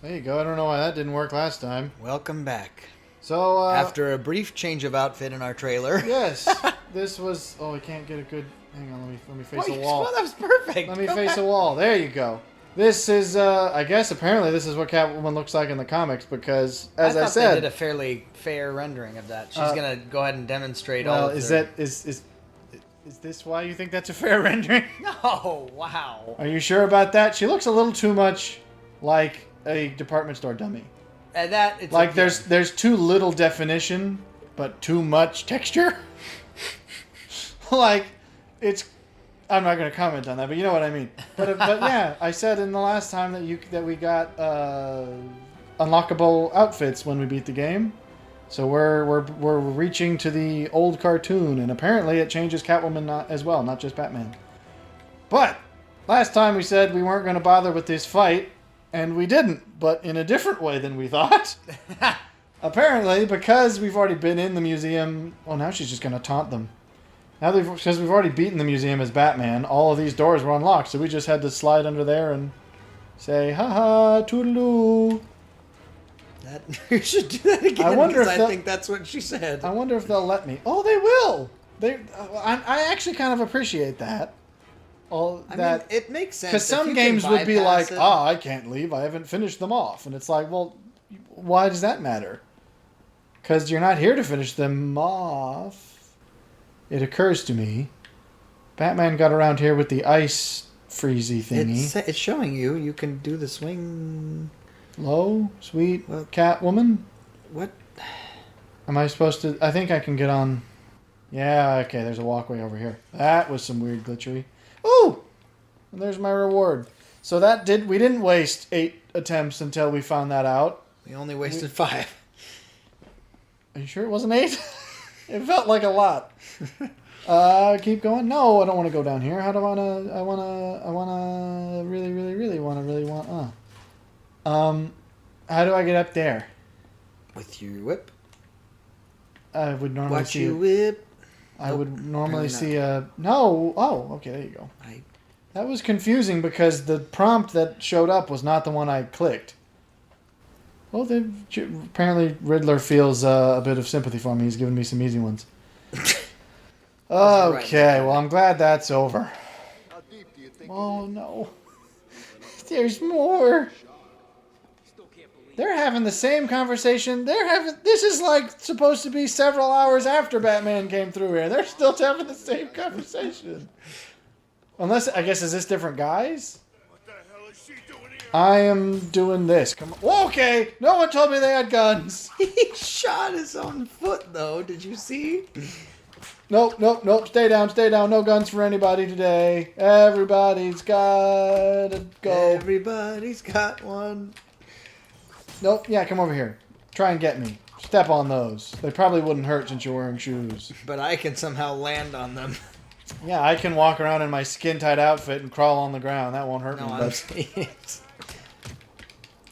There you go. I don't know why that didn't work last time. Welcome back. So, After a brief change of outfit in our trailer. yes, this was... Oh, I can't get a good... Hang on, let me face a wall. Well, that was perfect. Let me face a wall. There you go. This is, I guess, apparently this is what Catwoman looks like in the comics because, as I said... they did a fairly fair rendering of that. She's going to go ahead and demonstrate all of is this why you think that's a fair rendering? No, wow. Are you sure about that? She looks a little too much like a department store dummy. And it's like there's too little definition, but too much texture. Like, it's... I'm not going to comment on that, but you know what I mean. But yeah, I said in the last time that we got unlockable outfits when we beat the game. So we're reaching to the old cartoon, and apparently it changes Catwoman as well, not just Batman. But last time we said we weren't going to bother with this fight, and we didn't, but in a different way than we thought. Apparently, because we've already been in the museum. Well, now she's just going to taunt them. Now because we've already beaten the museum as Batman, all of these doors were unlocked, so we just had to slide under there and say, "Ha-ha, toodaloo." You should do that again. I think that's what she said. I wonder if they'll let me. Oh, they will. I actually kind of appreciate that. I mean, it makes sense. Because some games would be like, I can't leave. I haven't finished them off. And it's like, well, why does that matter? Because you're not here to finish them off. It occurs to me, Batman got around here with the ice freezy thingy. It's showing you can do the swing. Hello, sweet Catwoman? What? Am I supposed to... I think I can get on... Yeah, okay, there's a walkway over here. That was some weird glitchery. Ooh! And there's my reward. So we didn't waste 8 attempts until we found that out. We only wasted 5. Are you sure it wasn't 8? It felt like a lot. Keep going? No, I don't want to go down here. I really want... How do I get up there? With your whip. I would normally Watch you whip. I would normally see a... No! Oh, okay, there you go. That was confusing because the prompt that showed up was not the one I clicked. Well, apparently Riddler feels a bit of sympathy for me. He's given me some easy ones. Okay, well, I'm glad that's over. Oh, no. There's more. They're having the same conversation. This is like supposed to be several hours after Batman came through here. They're still having the same conversation. Unless, I guess, is this different guys? What the hell is she doing here? I am doing this. Come on. Whoa, okay. No one told me they had guns. He shot his own foot, though. Did you see? Nope. Stay down. No guns for anybody today. Everybody's gotta go. Everybody's got one. Nope. Yeah, come over here. Try and get me. Step on those. They probably wouldn't hurt since you're wearing shoes. But I can somehow land on them. Yeah, I can walk around in my skin-tight outfit and crawl on the ground. That won't hurt me.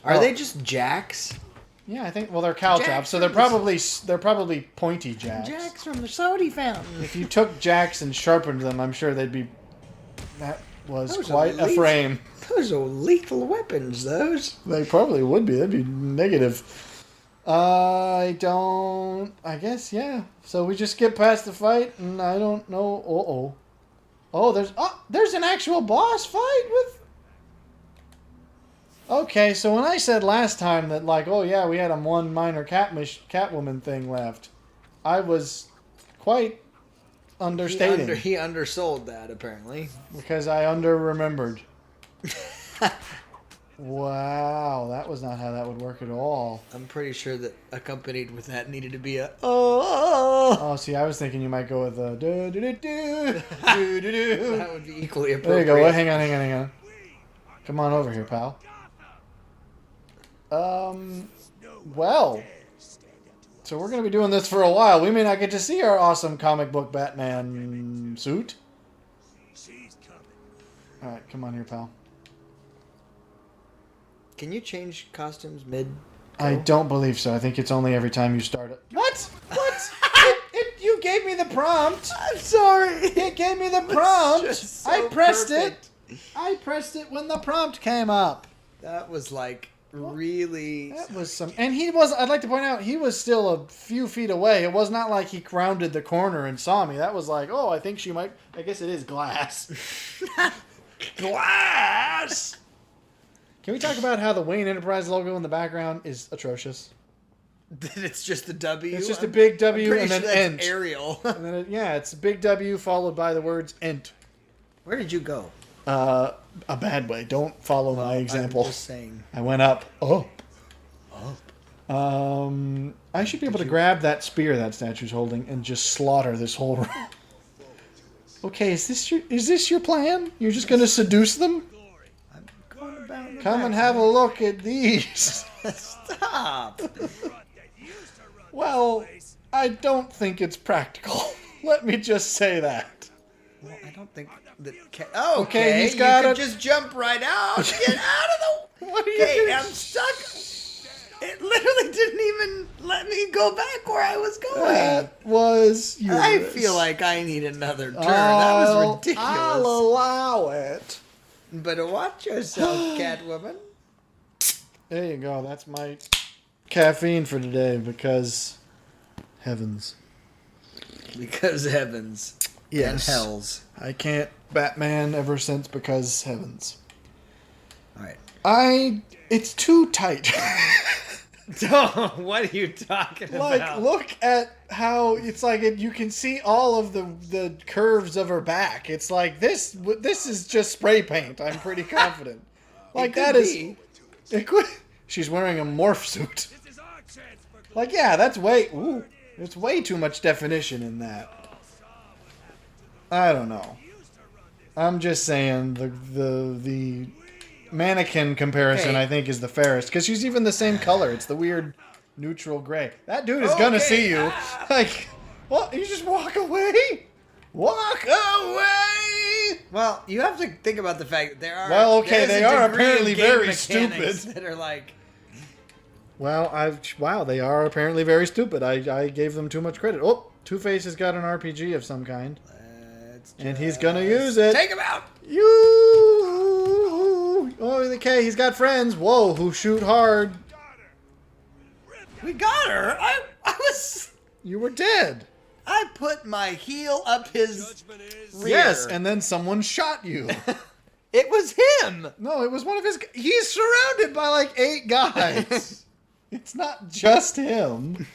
Are they just jacks? Yeah, I think. Well, they're caltrops, so they're probably pointy jacks. Jacks from the soda fountain. If you took jacks and sharpened them, I'm sure they'd be. That was quite a frame. Those are lethal weapons. Those. They probably would be. That'd be negative. I guess, yeah. So we just skip past the fight, and I don't know. There's an actual boss fight with... Okay, so when I said last time that, like, oh yeah, we had a one minor Catwoman thing left, I was quite understating. He undersold that, apparently. Because I under-remembered. Wow, that was not how that would work at all. I'm pretty sure that accompanied with that needed to be a oh. See, I was thinking you might go with a do do do do do do do. That would be equally appropriate. There you go. Hang on. Come on over here, pal. Well, so we're gonna be doing this for a while. We may not get to see our awesome comic book Batman suit. All right, come on here, pal. Can you change costumes mid? I don't believe so. I think it's only every time you start it. What? You gave me the prompt. I'm sorry. It gave me the prompt. So I pressed perfect. it. I pressed it when the prompt came up. That was like really... That was some... And he was... I'd like to point out, he was still a few feet away. It was not like he rounded the corner and saw me. That was like, oh, I think she might... I guess it is glass. Glass! Can we talk about how the Wayne Enterprise logo in the background is atrocious? It's just the W? It's just a big W and then Ent. Arial. And then it's a big W followed by the words Ent. Where did you go? A bad way. Don't follow my example. I'm just saying. I went up. I should be able to grab that spear that statue's holding and just slaughter this whole room. Okay, is this your plan? You're just gonna seduce them? I'm going about Come and have a look at these. Stop. Well, I don't think it's practical. Let me just say that. Well, I don't think that... Oh, okay, he's got you could just jump right out. Get out of the... What are you doing? I'm stuck. It literally didn't even let me go back where I was going. That was yours. I feel like I need another turn. That was ridiculous. I'll allow it. But watch yourself, Catwoman. There you go. That's my caffeine for today because heavens. Because heavens. Yes. And hells. I can't Batman ever since because heavens. Alright. It's too tight. What are you talking about? Like, look at how it's like you can see all of the curves of her back. It's like this is just spray paint. I'm pretty confident. Like that is. She's wearing a morph suit. Like that's way. Ooh, there's way too much definition in that. I don't know. I'm just saying the mannequin comparison I think is the fairest because she's even the same color. It's the weird neutral gray. That dude is gonna see you. Like, what? You just walk away? Walk away! Well, you have to think about the fact that there are. Well, okay, they are apparently very mechanics stupid. That are like. Well, wow, they are apparently very stupid. I gave them too much credit. Oh, Two-Face has got an RPG of some kind. And he's gonna use it. Take him out! Oh, okay, he's got friends. Whoa, who shoot hard. We got her! I was... You were dead. I put my heel up his rear. Yes, and then someone shot you. It was him! No, it was one of his... He's surrounded by like 8 guys. It's not just him.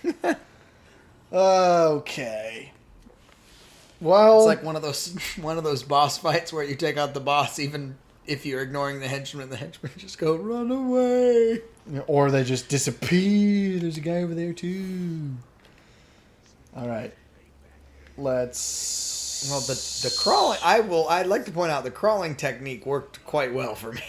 Okay. Well, it's like one of those boss fights where you take out the boss even if you're ignoring the henchman just go run away. Or they just disappear. There's a guy over there too. All right. Let's. Well, the crawling. I'd like to point out the crawling technique worked quite well for me.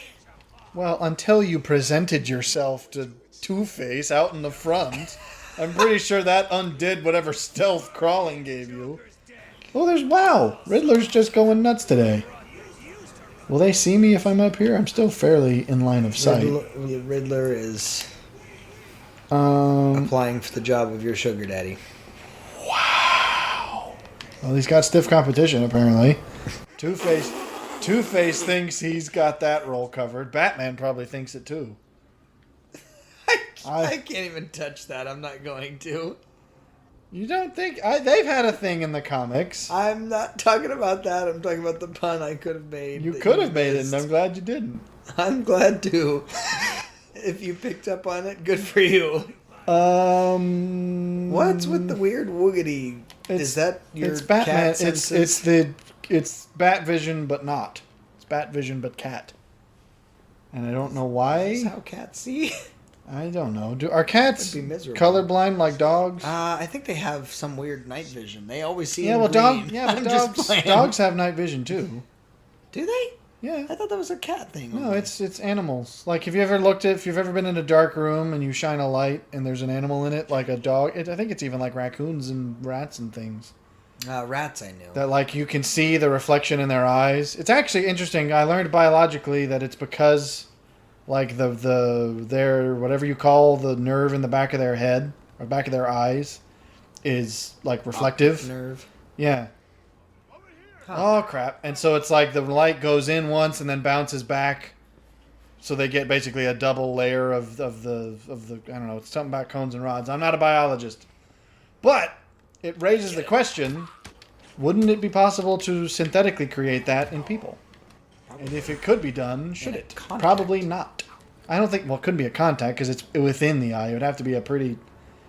Well, until you presented yourself to Two-Face out in the front, I'm pretty sure that undid whatever stealth crawling gave you. Oh, wow! Riddler's just going nuts today. Will they see me if I'm up here? I'm still fairly in line of sight. Riddler is applying for the job of your sugar daddy. Wow! Well, he's got stiff competition, apparently. Two-Face thinks he's got that role covered. Batman probably thinks it, too. I can't even touch that. I'm not going to. You don't think... they've had a thing in the comics. I'm not talking about that. I'm talking about the pun I could have made. You could have made it, and I'm glad you didn't. I'm glad too. If you picked up on it, good for you. What's with the weird woogity? Is that your it's Batman. cat senses? It's Bat Vision, but not. It's Bat Vision, but cat. And I don't know why. That's how cats see. I don't know. Are cats be miserable. colorblind like dogs? I think they have some weird night vision. They always see. But dogs. Dogs have night vision too. Do they? Yeah. I thought that was a cat thing. No, it's animals. Like if you've ever been in a dark room and you shine a light and there's an animal in it, like a dog. I think it's even like raccoons and rats and things. Rats, I knew. That like you can see the reflection in their eyes. It's actually interesting. I learned biologically that it's because. Like their whatever you call the nerve in the back of their head or back of their eyes is like reflective. Optic nerve. Yeah. Huh. Oh crap! And so it's like the light goes in once and then bounces back so they get basically a double layer of the I don't know, it's something about cones and rods. I'm not a biologist, but it raises the question: wouldn't it be possible to synthetically create that in people? And if it could be done, should it? Contact. Probably not. I don't think. Well, it couldn't be a contact because it's within the eye. It would have to be a pretty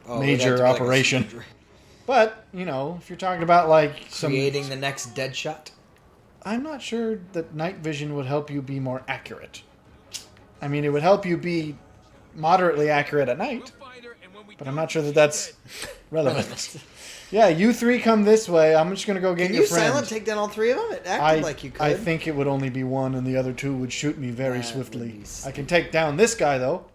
major operation. But if you're talking about like Creating the next Deadshot. I'm not sure that night vision would help you be more accurate. I mean, it would help you be moderately accurate at night, but I'm not sure that that's relevant. Yeah, you three come this way. I'm just going to go get your friend. Can you silent take down all three of them? It acted like you could. I think it would only be one, and the other two would shoot me very swiftly. Would be I can take down this guy, though.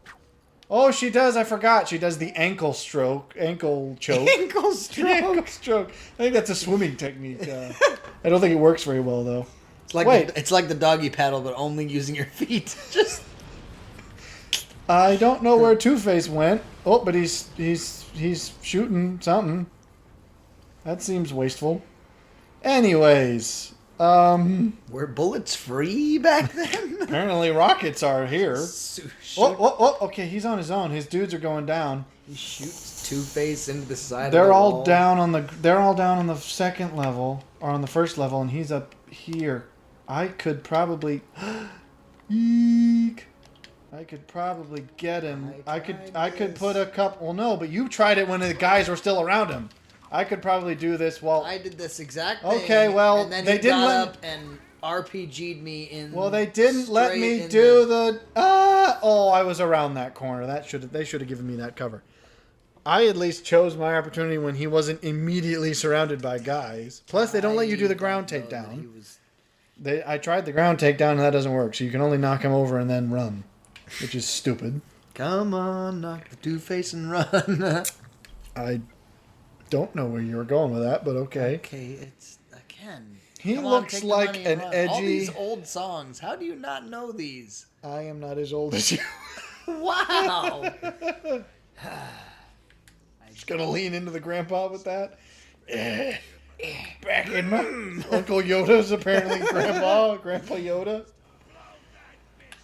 Oh, she does. I forgot. She does the ankle choke. Ankle stroke. Ankle stroke. I think that's a swimming technique. I don't think it works very well, though. It's like the doggy paddle, but only using your feet. Just. I don't know where Two-Face went. Oh, but he's shooting something. That seems wasteful. Anyways, were bullets free back then? Apparently rockets are here. Okay, he's on his own. His dudes are going down. He shoots Two-Face into the side. They're of the all wall. down on the. They're all down on the second level or on the first level, and he's up here. I could probably. Eek. I could probably get him. I could put a couple. Well, no, but you tried it when the guys were still around him. I could probably do this while I did this exact thing. Okay, well, and then they he didn't got let up and RPG'd me in. Well, they didn't let straight me in do the. Oh, I was around that corner. They should have given me that cover. I at least chose my opportunity when he wasn't immediately surrounded by guys. Plus, they don't let you do the ground takedown. I tried the ground takedown and that doesn't work. So you can only knock him over and then run, which is stupid. Come on, knock the Two-Face and run. I don't know where you were going with that, but okay. Okay, it's again. He Come on, looks take the like money an and run. edgy. All these old songs. How do you not know these? I am not as old as you. Wow. Just gonna lean into the grandpa with that. Back in my Uncle Yoda's apparently Grandpa Yoda.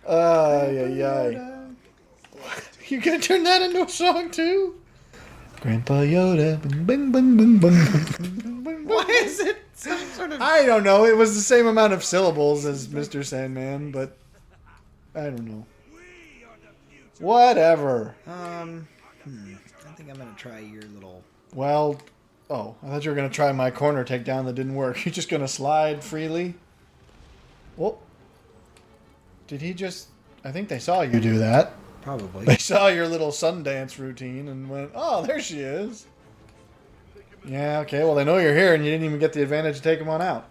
Yeah. You gonna turn that into a song too? Grandpa Yoda. Bing, bing, bing, bing, bing. Why is it some sort of? I don't know. It was the same amount of syllables as Mr. Sandman, but I don't know. Whatever. I think I'm gonna try your little. Well, I thought you were gonna try my corner takedown that didn't work. You're just gonna slide freely. Well, did he just? I think they saw you do that. Probably. They saw your little Sundance routine and went, "Oh, there she is." Yeah. Okay. Well, they know you're here, and you didn't even get the advantage to take them on out.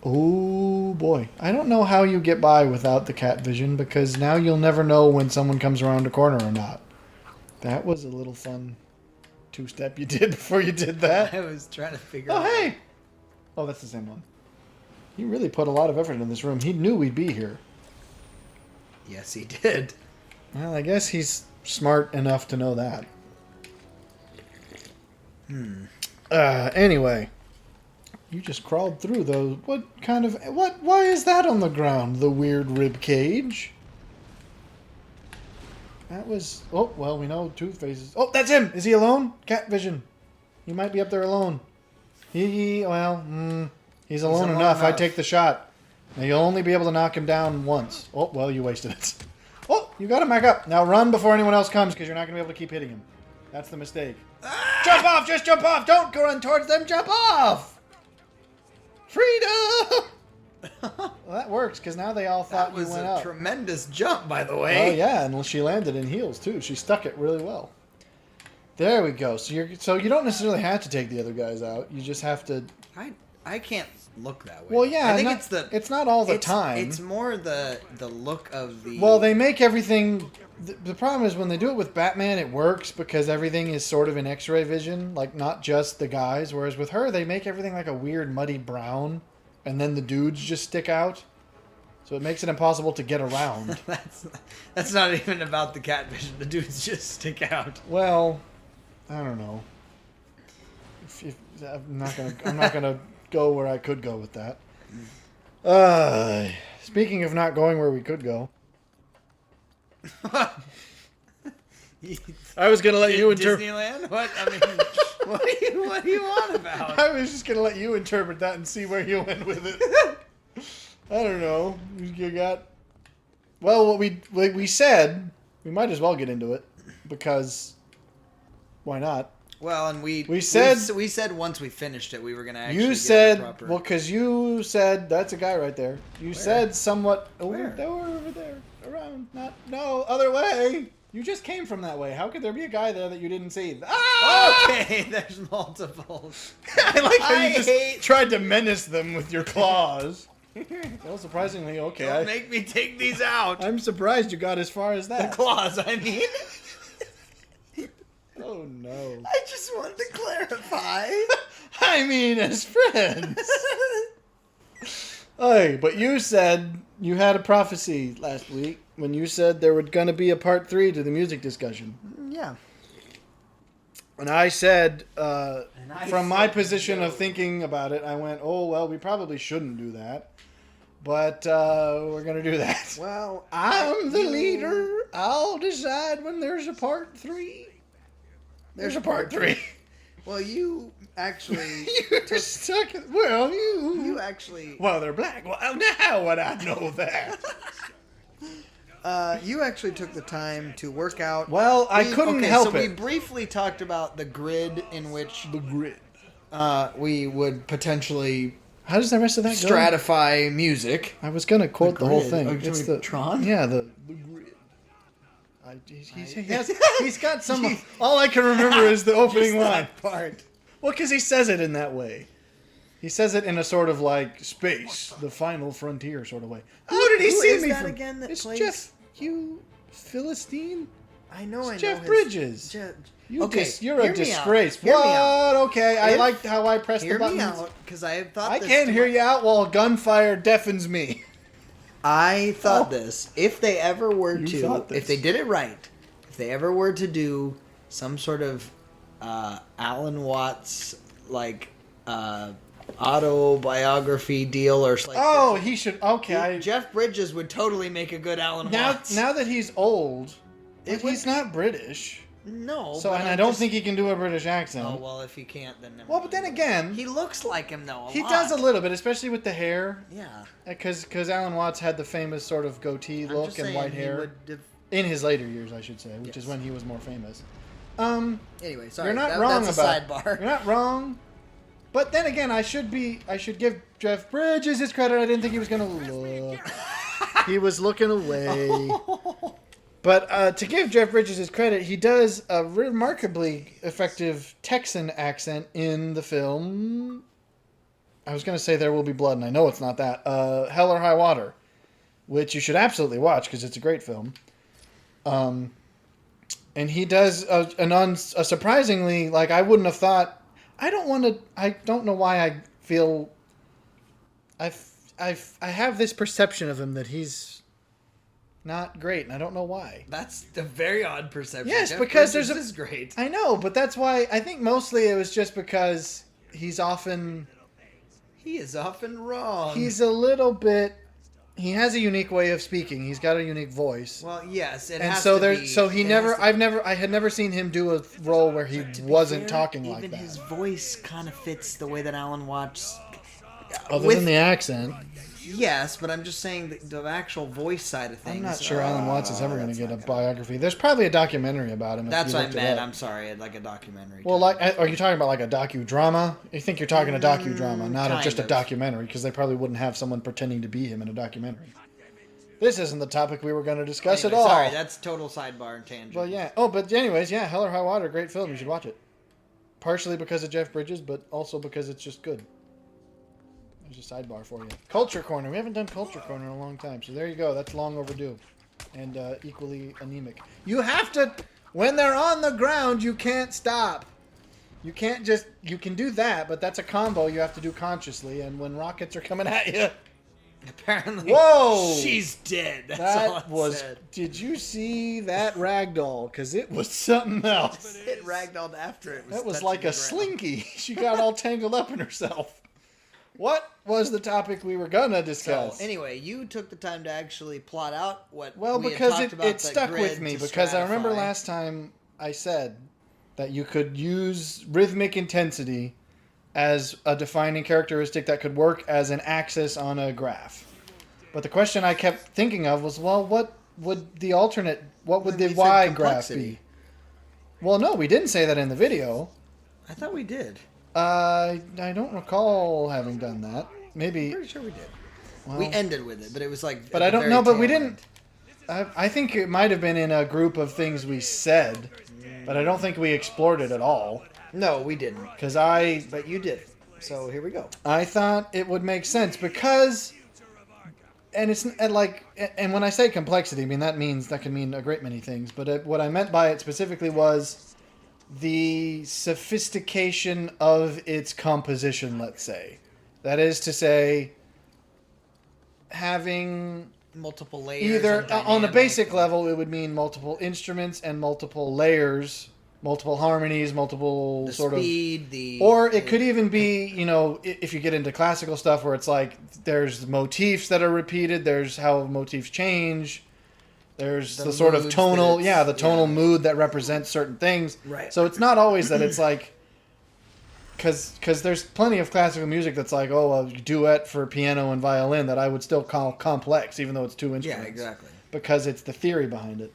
Oh boy, I don't know how you get by without the cat vision because now you'll never know when someone comes around a corner or not. That was a little fun two-step you did before you did that. I was trying to figure. Oh hey! Oh, that's the same one. He really put a lot of effort in this room. He knew we'd be here. Yes, he did. Well, I guess he's smart enough to know that. Anyway. You just crawled through those. Why is that on the ground? The weird rib cage. That was. Oh, well, we know Two-Faces. Oh, that's him. Is he alone? Cat vision. He might be up there alone. He's alone enough. I take the shot. Now you'll only be able to knock him down once. Oh, well, you wasted it. Oh, you got him back up. Now run before anyone else comes because you're not going to be able to keep hitting him. That's the mistake. Jump off! Just jump off! Don't go run towards them! Jump off! Freedom! Well, that works because now they all thought you went up. That was a tremendous jump, by the way. Oh yeah, and she landed in heels too. She stuck it really well. There we go. So you don't necessarily have to take the other guys out. You just have to. I can't look that way. Well, yeah, I think it's not all the time. It's more the look of the. Well, they make everything. The problem is when they do it with Batman, it works because everything is sort of in X-ray vision, like not just the guys. Whereas with her, they make everything like a weird muddy brown, and then the dudes just stick out. So it makes it impossible to get around. That's not even about the cat vision. The dudes just stick out. Well, I don't know. I'm not gonna go where I could go with that. Speaking of not going where we could go, I was gonna let you interpret. Disneyland? What? I mean, what do you want about? I was just gonna let you interpret that and see where you went with it. I don't know. You got. Well, what we said, we might as well get into it because why not? Well, and we said once we finished it, we were gonna actually. You said because you said that's a guy right there. You said somewhat. Where? They were over there, around. No, other way. You just came from that way. How could there be a guy there that you didn't see? Ah! Okay, there's multiples. I like how you just tried to menace them with your claws. Well, surprisingly, okay. Don't make me take these out. I'm surprised you got as far as that. The claws, I mean. Oh no. I just wanted to clarify. I mean, as friends. Hey, but you said you had a prophecy last week when you said there was going to be a part 3 to the music discussion. Yeah. And I said, from my position of thinking about it, I went, oh, well, we probably shouldn't do that. But we're going to do that. Well, I'm the leader. I'll decide when there's a part 3. There's a part 3. Well, you actually You're stuck. Well, you actually Well, they're black. Well, now would I know that? you actually took the time to work out. Well, I couldn't help so it. we briefly talked about the grid in which The grid. we would potentially How does the rest of that go? stratify music. I was going to quote the whole grid. thing. Oh, It's doing the Tron? Yeah, the grid. He's got some. All I can remember is the opening line. Part. Well, because he says it in that way. He says it in a sort of like space, the final frontier sort of way. How did he who see is me that from? again that It's plays- Jeff, you Philistine. I know. Jeff his- Bridges. You're You're hear a me out. disgrace. Hear me What? out. Okay, I If- liked how I pressed the Hear buttons. me out, because I thought I this can't to hear my- you out while gunfire deafens me. I thought this. If they ever were You to, thought this. if they did it right, if they ever were to do some sort of Alan Watts like autobiography deal or like Oh, he should. Okay, Jeff Bridges would totally make a good Alan now Watts. that he's old, It but would- he's not British. no, So, but and I'm I don't just- think he can do a British accent. Oh well, if he can't, then never Well, mind. but then again, he looks like him though. he does a little bit, especially with the hair. Yeah, Because Alan Watts had the famous sort of goatee I'm look just and saying white he hair. would have- In his later years, I should say, which is Yes. when he was more famous. Anyway, sorry, You're not that, wrong that's about a sidebar. You're not wrong. But then again, I should give Jeff Bridges his credit. I didn't think he was going to look. He was looking away. But to give Jeff Bridges his credit, he does a remarkably effective Texan accent in the film. I was going to say There Will Be Blood, and I know it's not that. Hell or High Water, which you should absolutely watch because it's a great film. And he does a surprisingly, like, I wouldn't have thought. I don't know why I feel. I have this perception of him that he's not great, and I don't know why. That's a very odd perception. Yes, Jeff because Bridges there's is great. I know, but that's why I think mostly it was just because he's often. He is often wrong. He's a little bit. He has a unique way of speaking. He's got a unique voice. well, yes, it And has so to there's be. so he It never has to- I had never seen him do a role where he to be wasn't fair, talking like even that. his voice kind of fits the way that Alan Watts. Other with- than the accent. Yes, but I'm just saying the actual voice side of things. I'm not sure Alan Watts is ever going to that's get a not gonna- biography. There's probably a documentary about him. If That's you what I looked it meant. up. I'm sorry, like a documentary. Well, like, are you talking about like a docudrama? You think you're talking a docudrama, not kind just a of. documentary, because they probably wouldn't have someone pretending to be him in a documentary. This isn't the topic we were going to discuss Anyway, at all. Sorry, that's total sidebar and tangent. Well, yeah. Oh, but anyways, yeah, Hell or High Water, great film. You should watch it. Partially because of Jeff Bridges, but also because it's just good. There's a sidebar for you. Culture Corner. We haven't done Culture Corner in a long time, so there you go. That's long overdue. And equally anemic. You have to... When they're on the ground, you can't stop. You can't just... You can do that, but that's a combo you have to do consciously. And when rockets are coming at you... Apparently, Whoa! she's dead. That's all That it was... said. Did you see that ragdoll? Because it was something else. It ragdolled after it. That was touching like the a ground. slinky. She got all tangled up in herself. What was the topic we were gonna So discuss? anyway, you took the time to actually plot out what Well, we had because talked about it the stuck grid with me, to because I remember stratify. last time I said that you could use rhythmic intensity as a defining characteristic that could work as an axis on a graph. But the question I kept thinking of was, well, what would the alternate, what would We the said y graph complexity. be? Well, no, we didn't say that in the video. I thought we did. I don't recall having done that. Maybe, Pretty sure we did. well, We ended with it, but it was like. but at I the don't very know, but we tail didn't. end. I think it might have been in a group of things we said, but I don't think we explored it at all. No, we didn't. Because I But you did. So here we go. thought it would make sense because, and it's and like, and when I say complexity, I mean that can mean a great many things. But what I meant by it specifically was the sophistication of its composition. Let's say, that is to say, having Multiple layers. either and on a dynamic basic and- level, it would mean multiple instruments and multiple layers, multiple harmonies, multiple The sort speed, the. or it could even be, if you get into classical stuff where it's like there's motifs that are repeated, there's how motifs change, there's The the sort of moods tonal, that it's- the tonal yeah. mood that represents certain things. Right. So it's not always that it's like, because there's plenty of classical music that's like, a duet for piano and violin that I would still call complex, even though it's two instruments. Yeah, exactly. Because it's the theory behind it.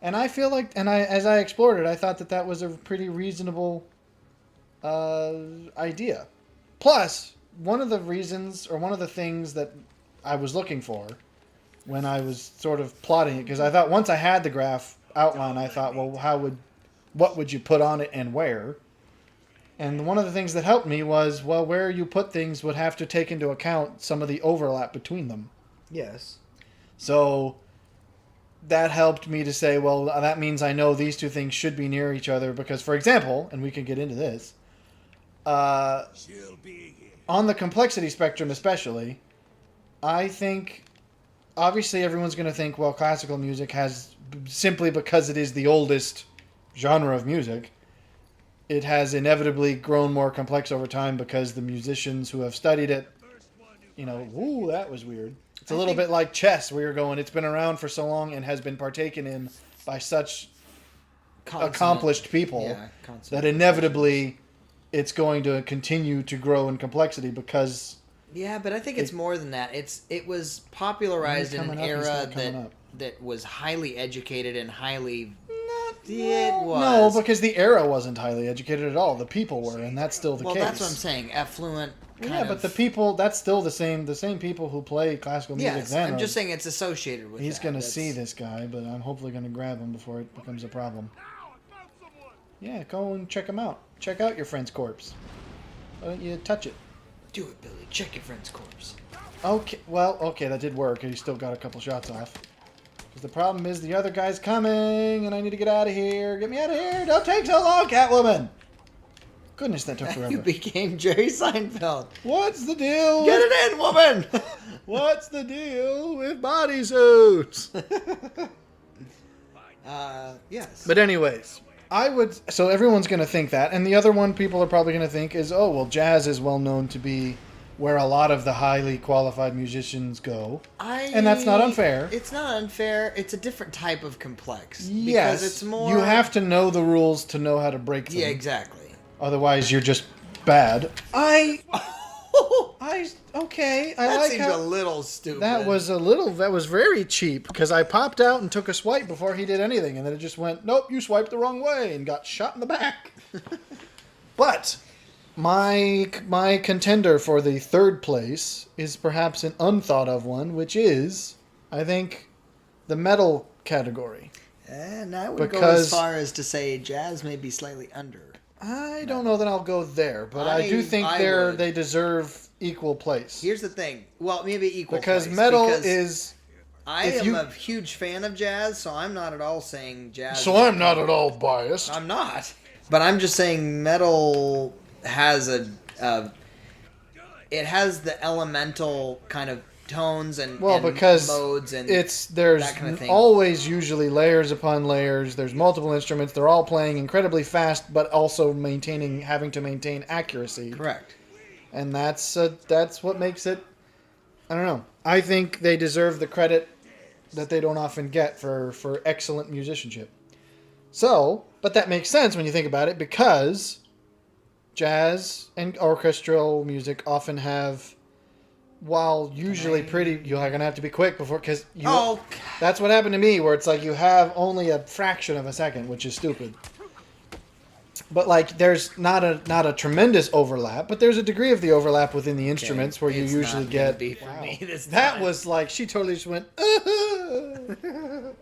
And I feel like, as I explored it, I thought that was a pretty reasonable idea. Plus, one of the reasons, or one of the things that I was looking for when I was sort of plotting it, because I thought once I had the graph outline, I thought, well, what would you put on it and where? And one of the things that helped me was, well, where you put things would have to take into account some of the overlap between them. Yes. So that helped me to say, well, that means I know these two things should be near each other because, for example, and we can get into this, She'll be here. on the complexity spectrum especially, I think, obviously everyone's going to think, well, classical music has, simply because it is the oldest genre of music, it has inevitably grown more complex over time because the musicians who have studied it, ooh, that was weird. It's a little bit like chess, where you're going, it's been around for so long and has been partaken in by such accomplished people that inevitably it's going to continue to grow in complexity because... Yeah, but I think it's more than that. It was popularized in an Coming up, he's era not coming up. that was highly educated and highly. No, was. no, because the era wasn't highly educated at all. The people were, and that's still the Well, case. that's what I'm saying. Affluent. Yeah, but the people, that's still the same people who play classical music Yes, then. I'm are- just saying it's associated with. He's that. going to That's- see this guy, but I'm hopefully going to grab him before it becomes a problem. Now I found someone. Yeah, go and check him out. Check out your friend's corpse. Why don't you touch it? Do it, Billy. Check your friend's corpse. Okay, that did work. He still got a couple shots off. Because the problem is the other guy's coming, and I need to get out of here. Get me out of here! Don't take so long, Catwoman! Goodness, that took forever. You became Jerry Seinfeld. What's the deal? Get it in, woman. What's the deal with bodysuits? Yes. But anyways, so everyone's going to think that, and the other one people are probably going to think is, oh, well, jazz is well known to be where a lot of the highly qualified musicians go. And that's not unfair. It's not unfair. It's a different type of complex. Yes, Because it's more. you have to know the rules to know how to break them. Yeah, exactly. Otherwise, you're just bad. Okay. I That like seemed how a little stupid. that was very cheap because I popped out and took a swipe before he did anything, and then it just went, nope, you swiped the wrong way, and got shot in the back. But my contender for the third place is perhaps an unthought of one, which is, I think, the metal category. And I would go Because- as far as to say jazz may be slightly under. I don't know that I'll go there, but I do think I would. they deserve equal place. Here's the thing. Well, maybe equal Because place, metal because is... I if am you- a huge fan of jazz, so I'm not at all saying jazz. So I'm not at all biased. I'm not. But I'm just saying metal has it has the elemental kind of tones and Because modes and there's that kind of thing. always usually layers upon layers. There's multiple instruments. They're all playing incredibly fast, but also having to maintain accuracy. correct. And that's what makes it, I don't know. I think they deserve the credit that they don't often get for excellent musicianship. So, but that makes sense when you think about it, because jazz and orchestral music often have, while usually pretty, you're going to have to be quick before, because that's what happened to me, where it's like you have only a fraction of a second, which is stupid. But like, there's not a tremendous overlap, but there's a degree of the overlap within the instruments where you usually get. That was like, she totally just went,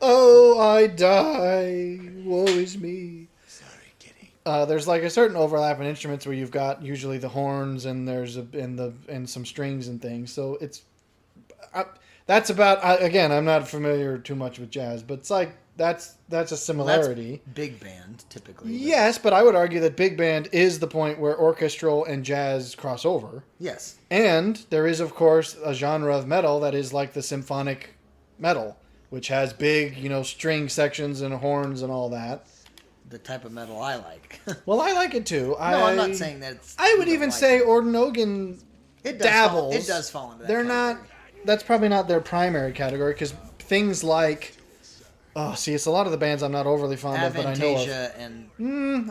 oh, I die, woe is me. Sorry, kitty. There's like a certain overlap in instruments where you've got usually the horns and there's and some strings and things. So it's that's about, again, I'm not familiar too much with jazz, but it's like that's a similarity. That's big band typically. Yes, but I would argue that big band is the point where orchestral and jazz cross over. Yes. And there is, of course, a genre of metal that is like the symphonic metal, which has big, string sections and horns and all that. The type of metal I like. Well, I like it too. I'm not saying that it's... I would even say Ordinogan dabbles. It does fall into that They're category. not... That's probably not their primary category, because things like... Oh, see, it's a lot of the bands I'm not overly fond of, but I know of. Avantasia and...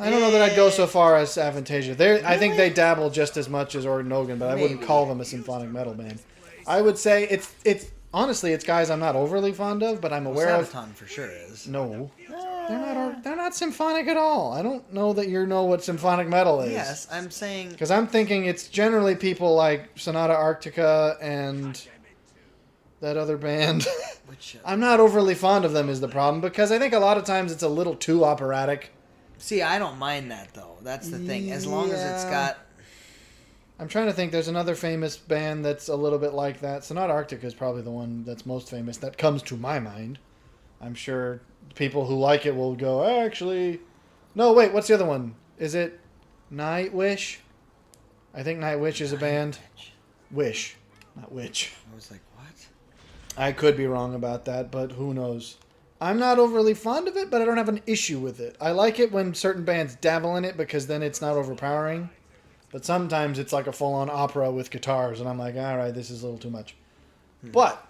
I don't know that I'd go so far as Avantasia. I think they dabble just as much as Ordinogan, but I wouldn't call them a symphonic metal band. I would say it's honestly, it's guys I'm not overly fond of, but I'm aware of. Sabaton for sure is. No, they're not symphonic at all. I don't know that you know what symphonic metal is. Yes, I'm saying... Because I'm thinking it's generally people like Sonata Arctica and that other band. Which, I'm not overly fond of them is the problem, because I think a lot of times it's a little too operatic. See, I don't mind that, though. That's the thing. As long as it's got... I'm trying to think. There's another famous band that's a little bit like that. Sonata Arctica is probably the one that's most famous that comes to my mind. I'm sure people who like it will go, actually... No, wait, what's the other one? Is it Nightwish? I think Nightwish is a band. Wish, not Witch. I was like, what? I could be wrong about that, but who knows. I'm not overly fond of it, but I don't have an issue with it. I like it when certain bands dabble in it, because then it's not overpowering. But sometimes it's like a full-on opera with guitars, and I'm like, all right, this is a little too much. But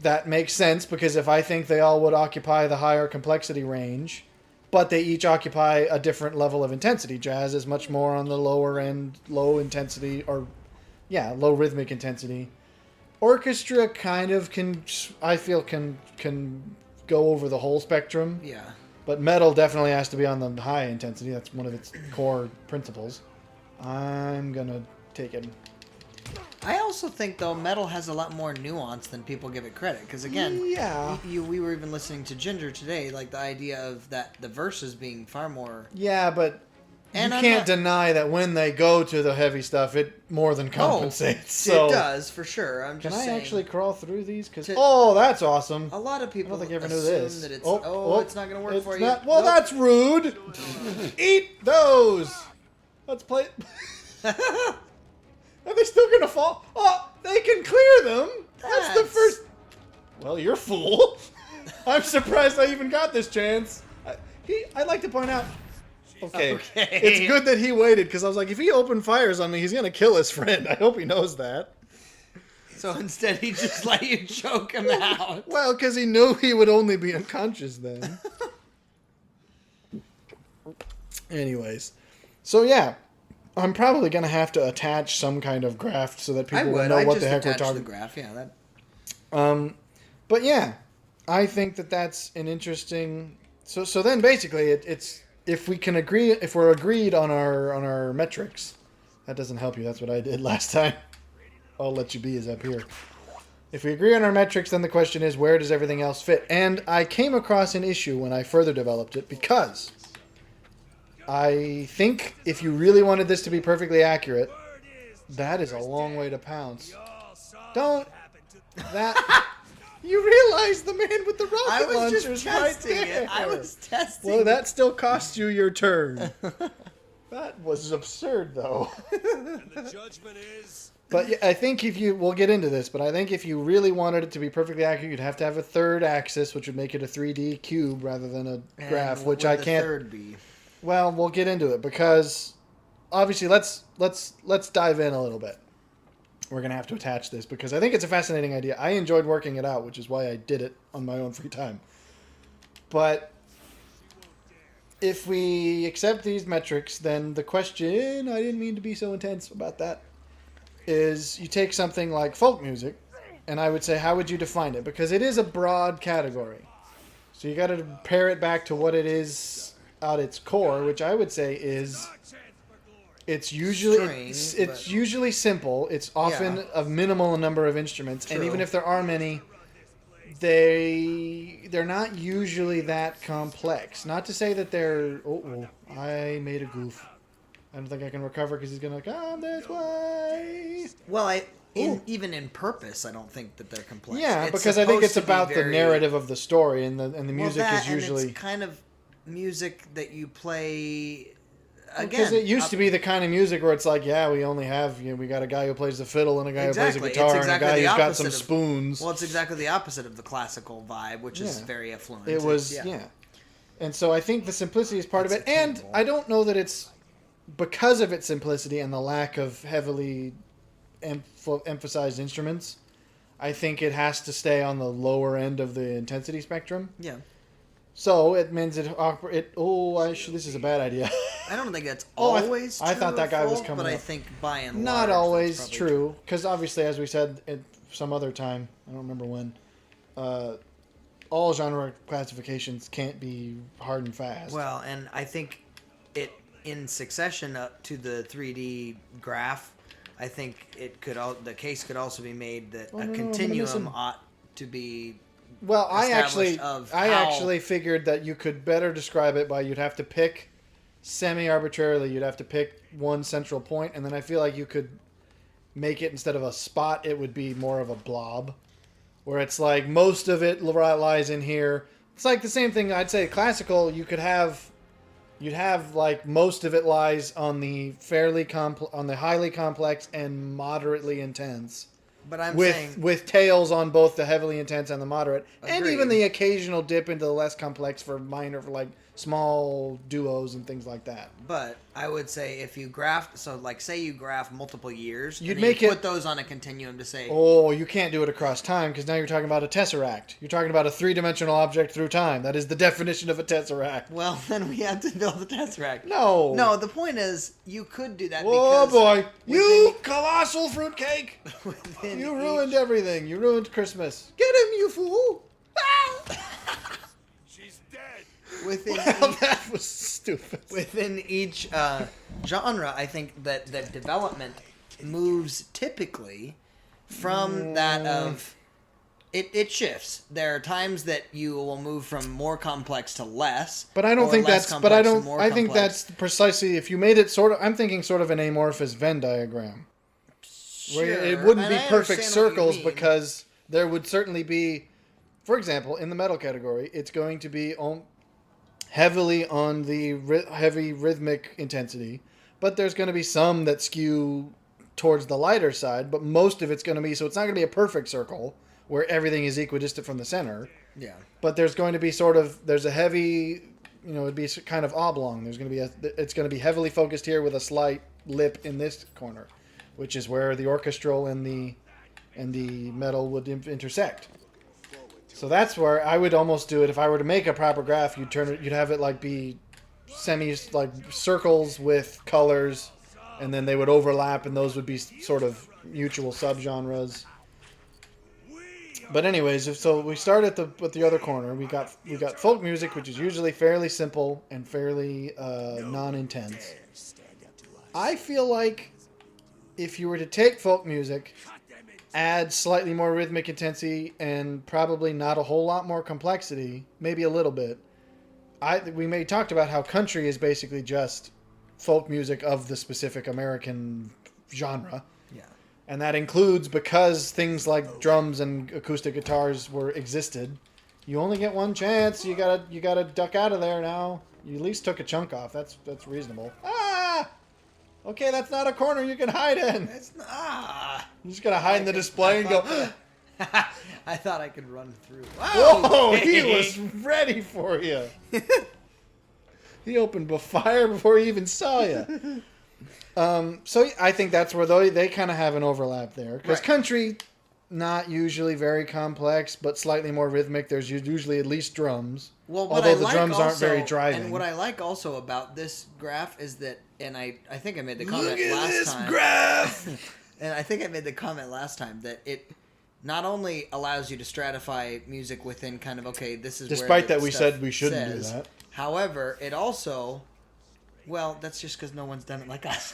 that makes sense, because if I think they all would occupy the higher complexity range, but they each occupy a different level of intensity. Jazz is much more on the lower end, low intensity, or, low rhythmic intensity. Orchestra kind of can go over the whole spectrum. Yeah. But metal definitely has to be on the high intensity. That's one of its core principles. I'm going to take it. I also think, though, metal has a lot more nuance than people give it credit. Because, again, we were even listening to Ginger today, like the idea of that the verses being far more... Yeah, but you can't deny that when they go to the heavy stuff, it more than compensates. So it does, for sure. I'm just saying... Can I actually crawl through these? Oh, that's awesome. A lot of people I don't think I ever knew assume this. that it's... it's not going to work for you. Well, that's rude. Eat those. Let's play... Are they still going to fall? Oh, they can clear them. That's the first... Well, you're a fool. I'm surprised I even got this chance. I'd like to point out... Okay. It's good that he waited, because I was like, if he open fires on me, he's going to kill his friend. I hope he knows that. So instead, he just let you choke him out. Well, because he knew he would only be unconscious then. Anyways. So, yeah. I'm probably going to have to attach some kind of graph so that people will know what the heck we're talking about. The graph, But yeah, I think that's an interesting... So then basically it's if we're agreed on our metrics, that doesn't help you. That's what I did last time. I'll let you be is up here. If we agree on our metrics, then the question is, where does everything else fit? And I came across an issue when I further developed it, because I think if you really wanted this to be perfectly accurate, that is a long way to pounce. Don't... That... You realize the man with the rocket launcher's right there. I was testing. Well, that still cost you your turn. That was absurd, though. And the judgment is... But I think we'll get into this, but I think if you really wanted it to be perfectly accurate, you'd have to have a third axis, which would make it a 3D cube rather than a graph, which I can't... Third be? Well, we'll get into it, because obviously, let's dive in a little bit. We're going to have to attach this because I think it's a fascinating idea. I enjoyed working it out, which is why I did it on my own free time. But if we accept these metrics, then the question, I didn't mean to be so intense about that, is you take something like folk music, and I would say, how would you define it? Because it is a broad category. So you got to pare it back to what it is at its core, which I would say is it's usually usually simple. It's often a minimal number of instruments, and even if there are many, they're not usually that complex. Not to say that they're... Oh, I made a goof. I don't think I can recover because he's going to come this way. Well, even in purpose, I don't think that they're complex. Yeah, because I think it's about the narrative of the story, and the music is usually... And it's kind of music that you play... Again, because it used to be the kind of music where it's like, we only have, we got a guy who plays the fiddle and a guy who plays the guitar and a guy who's got some spoons. Well, it's exactly the opposite of the classical vibe, which is very affluent. It was, And so I think the simplicity is part of it. And I don't know that it's because of its simplicity and the lack of heavily emphasized instruments. I think it has to stay on the lower end of the intensity spectrum. Yeah. So it means this is a bad idea. I don't think that's always true. I thought that guy was coming but up. I think by and large, not always true. Because obviously, as we said at some other time, I don't remember when, all genre classifications can't be hard and fast. Well, and I think it in succession up to the 3D graph. I think the case could also be made that a continuum ought to be. Well, I actually figured that you could better describe it by you'd have to pick semi-arbitrarily. You'd have to pick one central point, and then I feel like you could make it instead of a spot, it would be more of a blob, where it's like most of it lies in here. It's like the same thing. I'd say classical. You'd have like most of it lies on the on the highly complex and moderately intense. But I'm saying with tails on both the heavily intense and the moderate, and even the occasional dip into the less complex for minor, for like small duos and things like that. But I would say if you graph, say you graph multiple years, you'd put those on a continuum to say. Oh, you can't do it across time because now you're talking about a tesseract. You're talking about a 3-dimensional object through time. That is the definition of a tesseract. Well, then we have to build a tesseract. No, the point is you could do that. Oh boy, you colossal fruitcake! You ruined everything. You ruined Christmas. Get him, you fool! She's dead. That was stupid. Within each genre, I think that the development moves typically from that of it shifts. There are times that you will move from more complex to less. But I don't think that's. But I don't. I think that's precisely if you made it sort of. I'm thinking sort of an amorphous Venn diagram. Sure. Where it wouldn't be perfect circles because there would certainly be, for example, in the metal category, it's going to be heavily on the heavy rhythmic intensity, but there's going to be some that skew towards the lighter side, but most of it's going to be, so it's not going to be a perfect circle where everything is equidistant from the center. Yeah. But there's going to be there's a heavy, it'd be kind of oblong. There's going to be it's going to be heavily focused here with a slight lip in this corner, which is where the orchestral and the metal would intersect. So that's where I would almost do it if I were to make a proper graph. You'd have it like be like circles with colors, and then they would overlap, and those would be sort of mutual subgenres. But anyways, so we start at the other corner. We got folk music, which is usually fairly simple and fairly non-intense. I feel like if you were to take folk music, add slightly more rhythmic intensity and probably not a whole lot more complexity, maybe a little bit. We talked about how country is basically just folk music of the specific American genre. Yeah. And that includes, because things like drums and acoustic guitars existed, you only get one chance. You gotta duck out of there now. You at least took a chunk off. That's reasonable. Ah! Okay, that's not a corner you can hide in. It's not. You just gotta hide in the display and go. I thought I could run through. Whoa! He was ready for you. He opened fire before he even saw you. So I think that's where they kind of have an overlap there. Because Right. country, not usually very complex, but slightly more rhythmic. There's usually at least drums. Well, what although I the like drums aren't also, very driving. and what I like also about this graph is that, and I think I made the comment Look at last this time. graph! And I think I made the comment last time that it not only allows you to stratify music within kind of, okay, this is Despite where the that we stuff said we shouldn't do says. that. However, it also, well, that's just because no one's done it like us.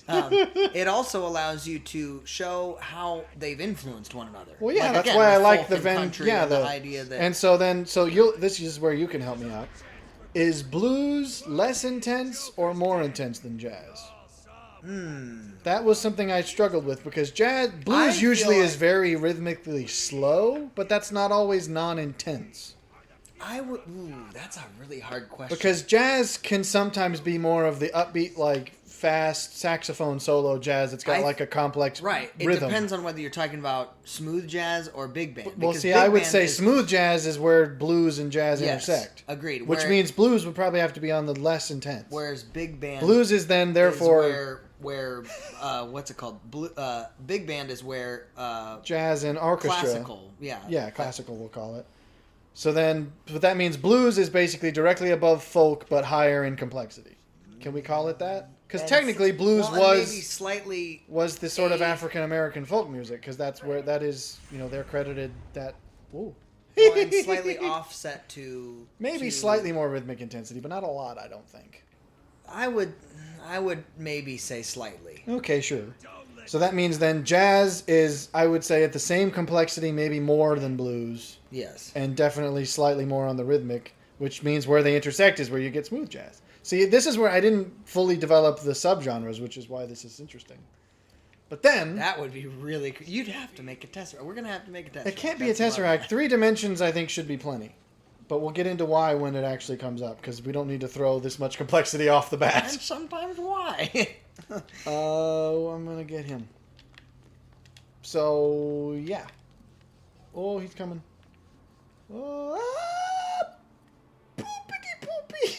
It also allows you to show how they've influenced one another. Well, yeah, Like, that's again, why I with like folk the and Venn. country Yeah, and the idea that and so this is where you can help me out. Is blues less intense or more intense than jazz? That was something I struggled with because blues I usually feel is like- very rhythmically slow, but that's not always non-intense. I would. Ooh, that's a really hard question. Because jazz can sometimes be more of the upbeat, like fast saxophone solo jazz. It's got like a complex right, it rhythm. depends on whether you're talking about smooth jazz or big band. Well, because see, big I would band say is- smooth jazz is where blues and jazz Yes, intersect. agreed. Which Where- means blues would probably have to be on the less intense. Whereas big band Blues is then therefore is where what's it called? Big band is where jazz and orchestra. classical. Yeah. Yeah, classical we'll call it. So then, but that means blues is basically directly above folk, but higher in complexity. Can we call it that? Because And- technically, blues well, and maybe slightly. was the sort of a- African American folk music, because that's where that is. They're credited that. Ooh. Well, and slightly offset to Maybe to- slightly more rhythmic intensity, but not a lot, I don't think. I would maybe say slightly. Okay, sure. So that means then jazz is, I would say, at the same complexity, maybe more than blues, Yes. and definitely slightly more on the rhythmic, which means where they intersect is where you get smooth jazz. See, this is where I didn't fully develop the subgenres, which is why this is interesting. But then, That would be really. You'd have to make a tesseract. We're gonna have to make a tesseract. it can't be a That's tesseract. 3 dimensions, I think, should be plenty. But we'll get into why when it actually comes up, because we don't need to throw this much complexity off the And bat. sometimes why? Oh, I'm gonna get him. So, yeah. Oh, he's coming. Oh, poopity poopy.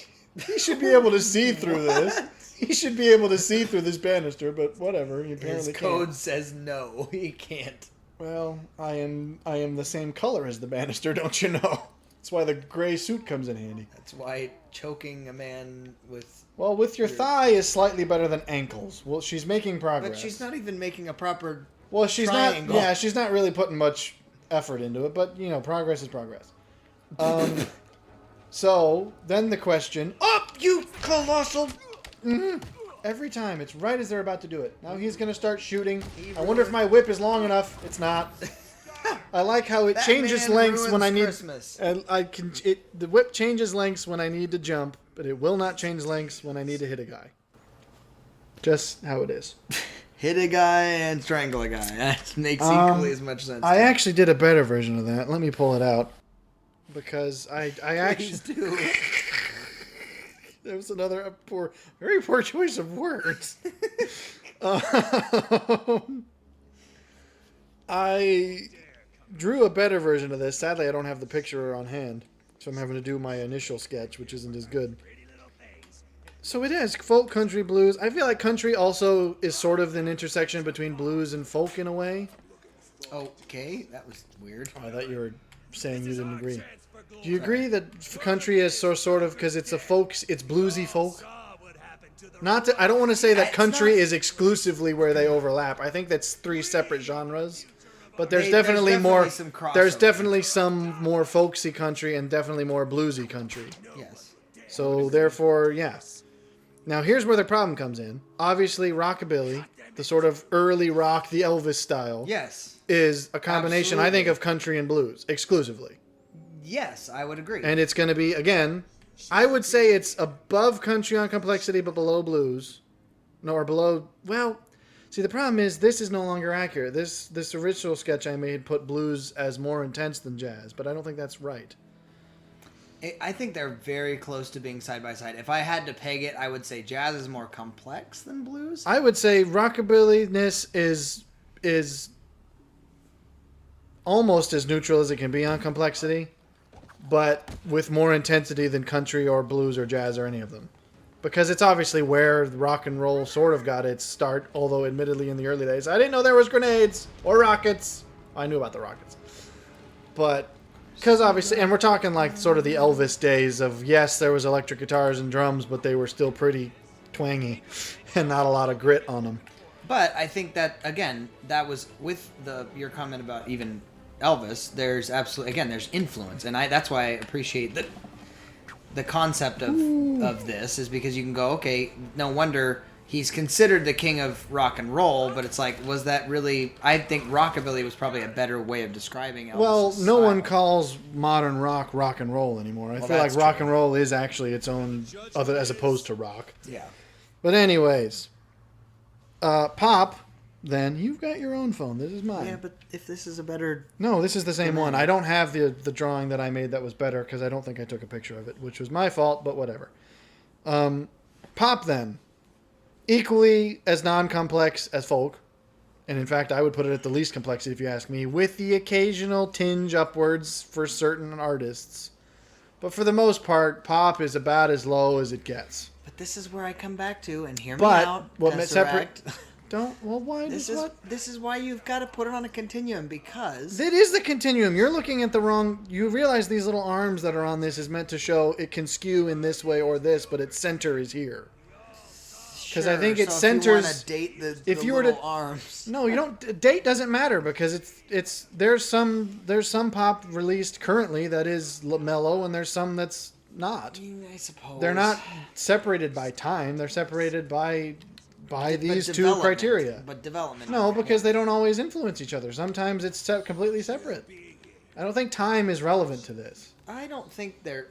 He should be able to see through this. He should be able to see through this banister, but whatever. He His apparently code can't. says no. He can't. Well, I am the same color as the banister, don't you know? That's why the gray suit comes in handy. That's why choking a man with. Well, with your thigh is slightly better than ankles. Well, she's making progress. But she's not even making a proper. Well, she's triangle. not. Yeah, she's not really putting much effort into it. But progress is progress. So then the question: up, you colossal! Mhm. Every time, it's right as they're about to do it. Now he's going to start shooting. I wonder if my whip is long enough. It's not. I like how it That changes man lengths when ruins I need. Christmas. And I can. The whip changes lengths when I need to jump, but it will not change lengths when I need to hit a guy. Just how it is. Hit a guy and strangle a guy. That makes equally as much sense. I to me. actually did a better version of that. Let me pull it out. Because I actually. Please do. There was another very poor choice of words. I drew a better version of this. Sadly, I don't have the picture on hand. So I'm having to do my initial sketch, which isn't as good. So it is folk, country, blues. I feel like country also is sort of an intersection between blues and folk in a way. Okay, that was weird. I thought you were saying you didn't agree. Do you agree that country is sort of because it's it's bluesy folk? I don't want to say that It's country not- is exclusively where they overlap. I think that's 3 separate genres. But there's There's definitely definitely more. some crossover. There's definitely some more folksy country and definitely more bluesy country. Yes. So therefore, yes. Now here's where the problem comes in. Obviously, rockabilly, the sort of early rock, the Elvis style, Yes. is a combination, I think, Absolutely. of country and blues exclusively. Yes, I would agree. And it's going to be, again, I would say it's above country on complexity, but below blues. No, or below, well, see, the problem is this is no longer accurate. This original sketch I made put blues as more intense than jazz, but I don't think that's right. I think they're very close to being side by side. If I had to peg it, I would say jazz is more complex than blues. I would say rockabilly-ness is almost as neutral as it can be on complexity, but with more intensity than country or blues or jazz or any of them. because it's obviously where rock and roll sort of got its start, although admittedly in the early days, I didn't know there was grenades or rockets. I knew about the rockets. But, because obviously, and we're talking like sort of the Elvis days of, yes, there was electric guitars and drums, but they were still pretty twangy and not a lot of grit on them. But I think that, again, that was with your comment about even Elvis, there's absolutely, again, there's influence. And that's why I appreciate the concept of this, is because you can go, okay, no wonder he's considered the king of rock and roll, but it's like, was that really... I think rockabilly was probably a better way of describing Elvis. Well, no one calls modern rock and roll anymore. I feel like rock and roll is actually its own, other as opposed to rock. Yeah. But anyways, Pop, then, you've got your own phone. This is mine. Yeah, but if this is a better... No, this is the same one. I don't have the drawing that I made that was better because I don't think I took a picture of it, which was my fault, but whatever. Pop, then. Equally as non-complex as folk. And in fact, I would put it at the least complexity if you ask me, with the occasional tinge upwards for certain artists. But for the most part, pop is about as low as it gets. But this is where I come back to, and hear me out. What separate... Why this is why you've got to put it on a continuum, because it is the continuum. You're looking at the wrong. You realize these little arms that are on this is meant to show it can skew in this way or this, but its center is here. Because I think it centers. If you want to date the you were to arms, no, you don't. Date doesn't matter because there's some pop released currently that is mellow, and there's some that's not. I suppose they're not separated by time. They're separated by these two criteria. But development. No, because they don't always influence each other. Sometimes it's completely separate. I don't think time is relevant to this. I don't think they're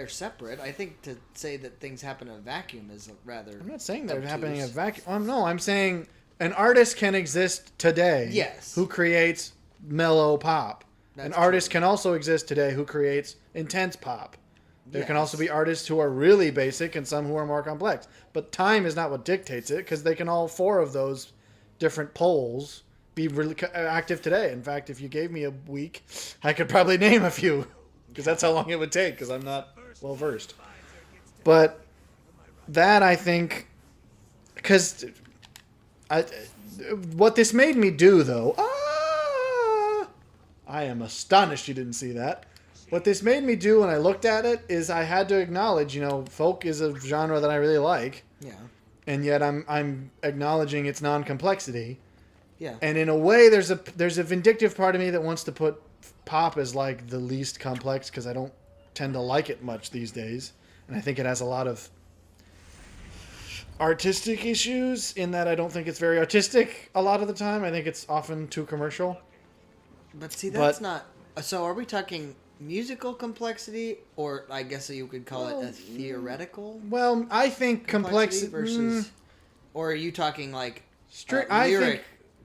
separate. I think to say that things happen in a vacuum is rather... I'm not saying they're happening in a vacuum. No, I'm saying an artist can exist today. Yes. Who creates mellow pop. An artist can also exist today who creates intense pop. There can also be artists who are really basic and some who are more complex. But time is not what dictates it, because they can all four of those different poles be really active today. In fact, if you gave me a week, I could probably name a few, because that's how long it would take, because I'm not well versed. But that, I think, because what this made me do, though, I am astonished you didn't see that. What this made me do when I looked at it is I had to acknowledge, folk is a genre that I really like. Yeah. And yet I'm acknowledging its non-complexity. Yeah. And in a way, there's a vindictive part of me that wants to put pop as like the least complex, because I don't tend to like it much these days. And I think it has a lot of artistic issues in that I don't think it's very artistic a lot of the time. I think it's often too commercial. But see, that's not... So are we talking... musical complexity, or I guess you could call it a theoretical? Well, I think complexity versus, or are you talking like lyric?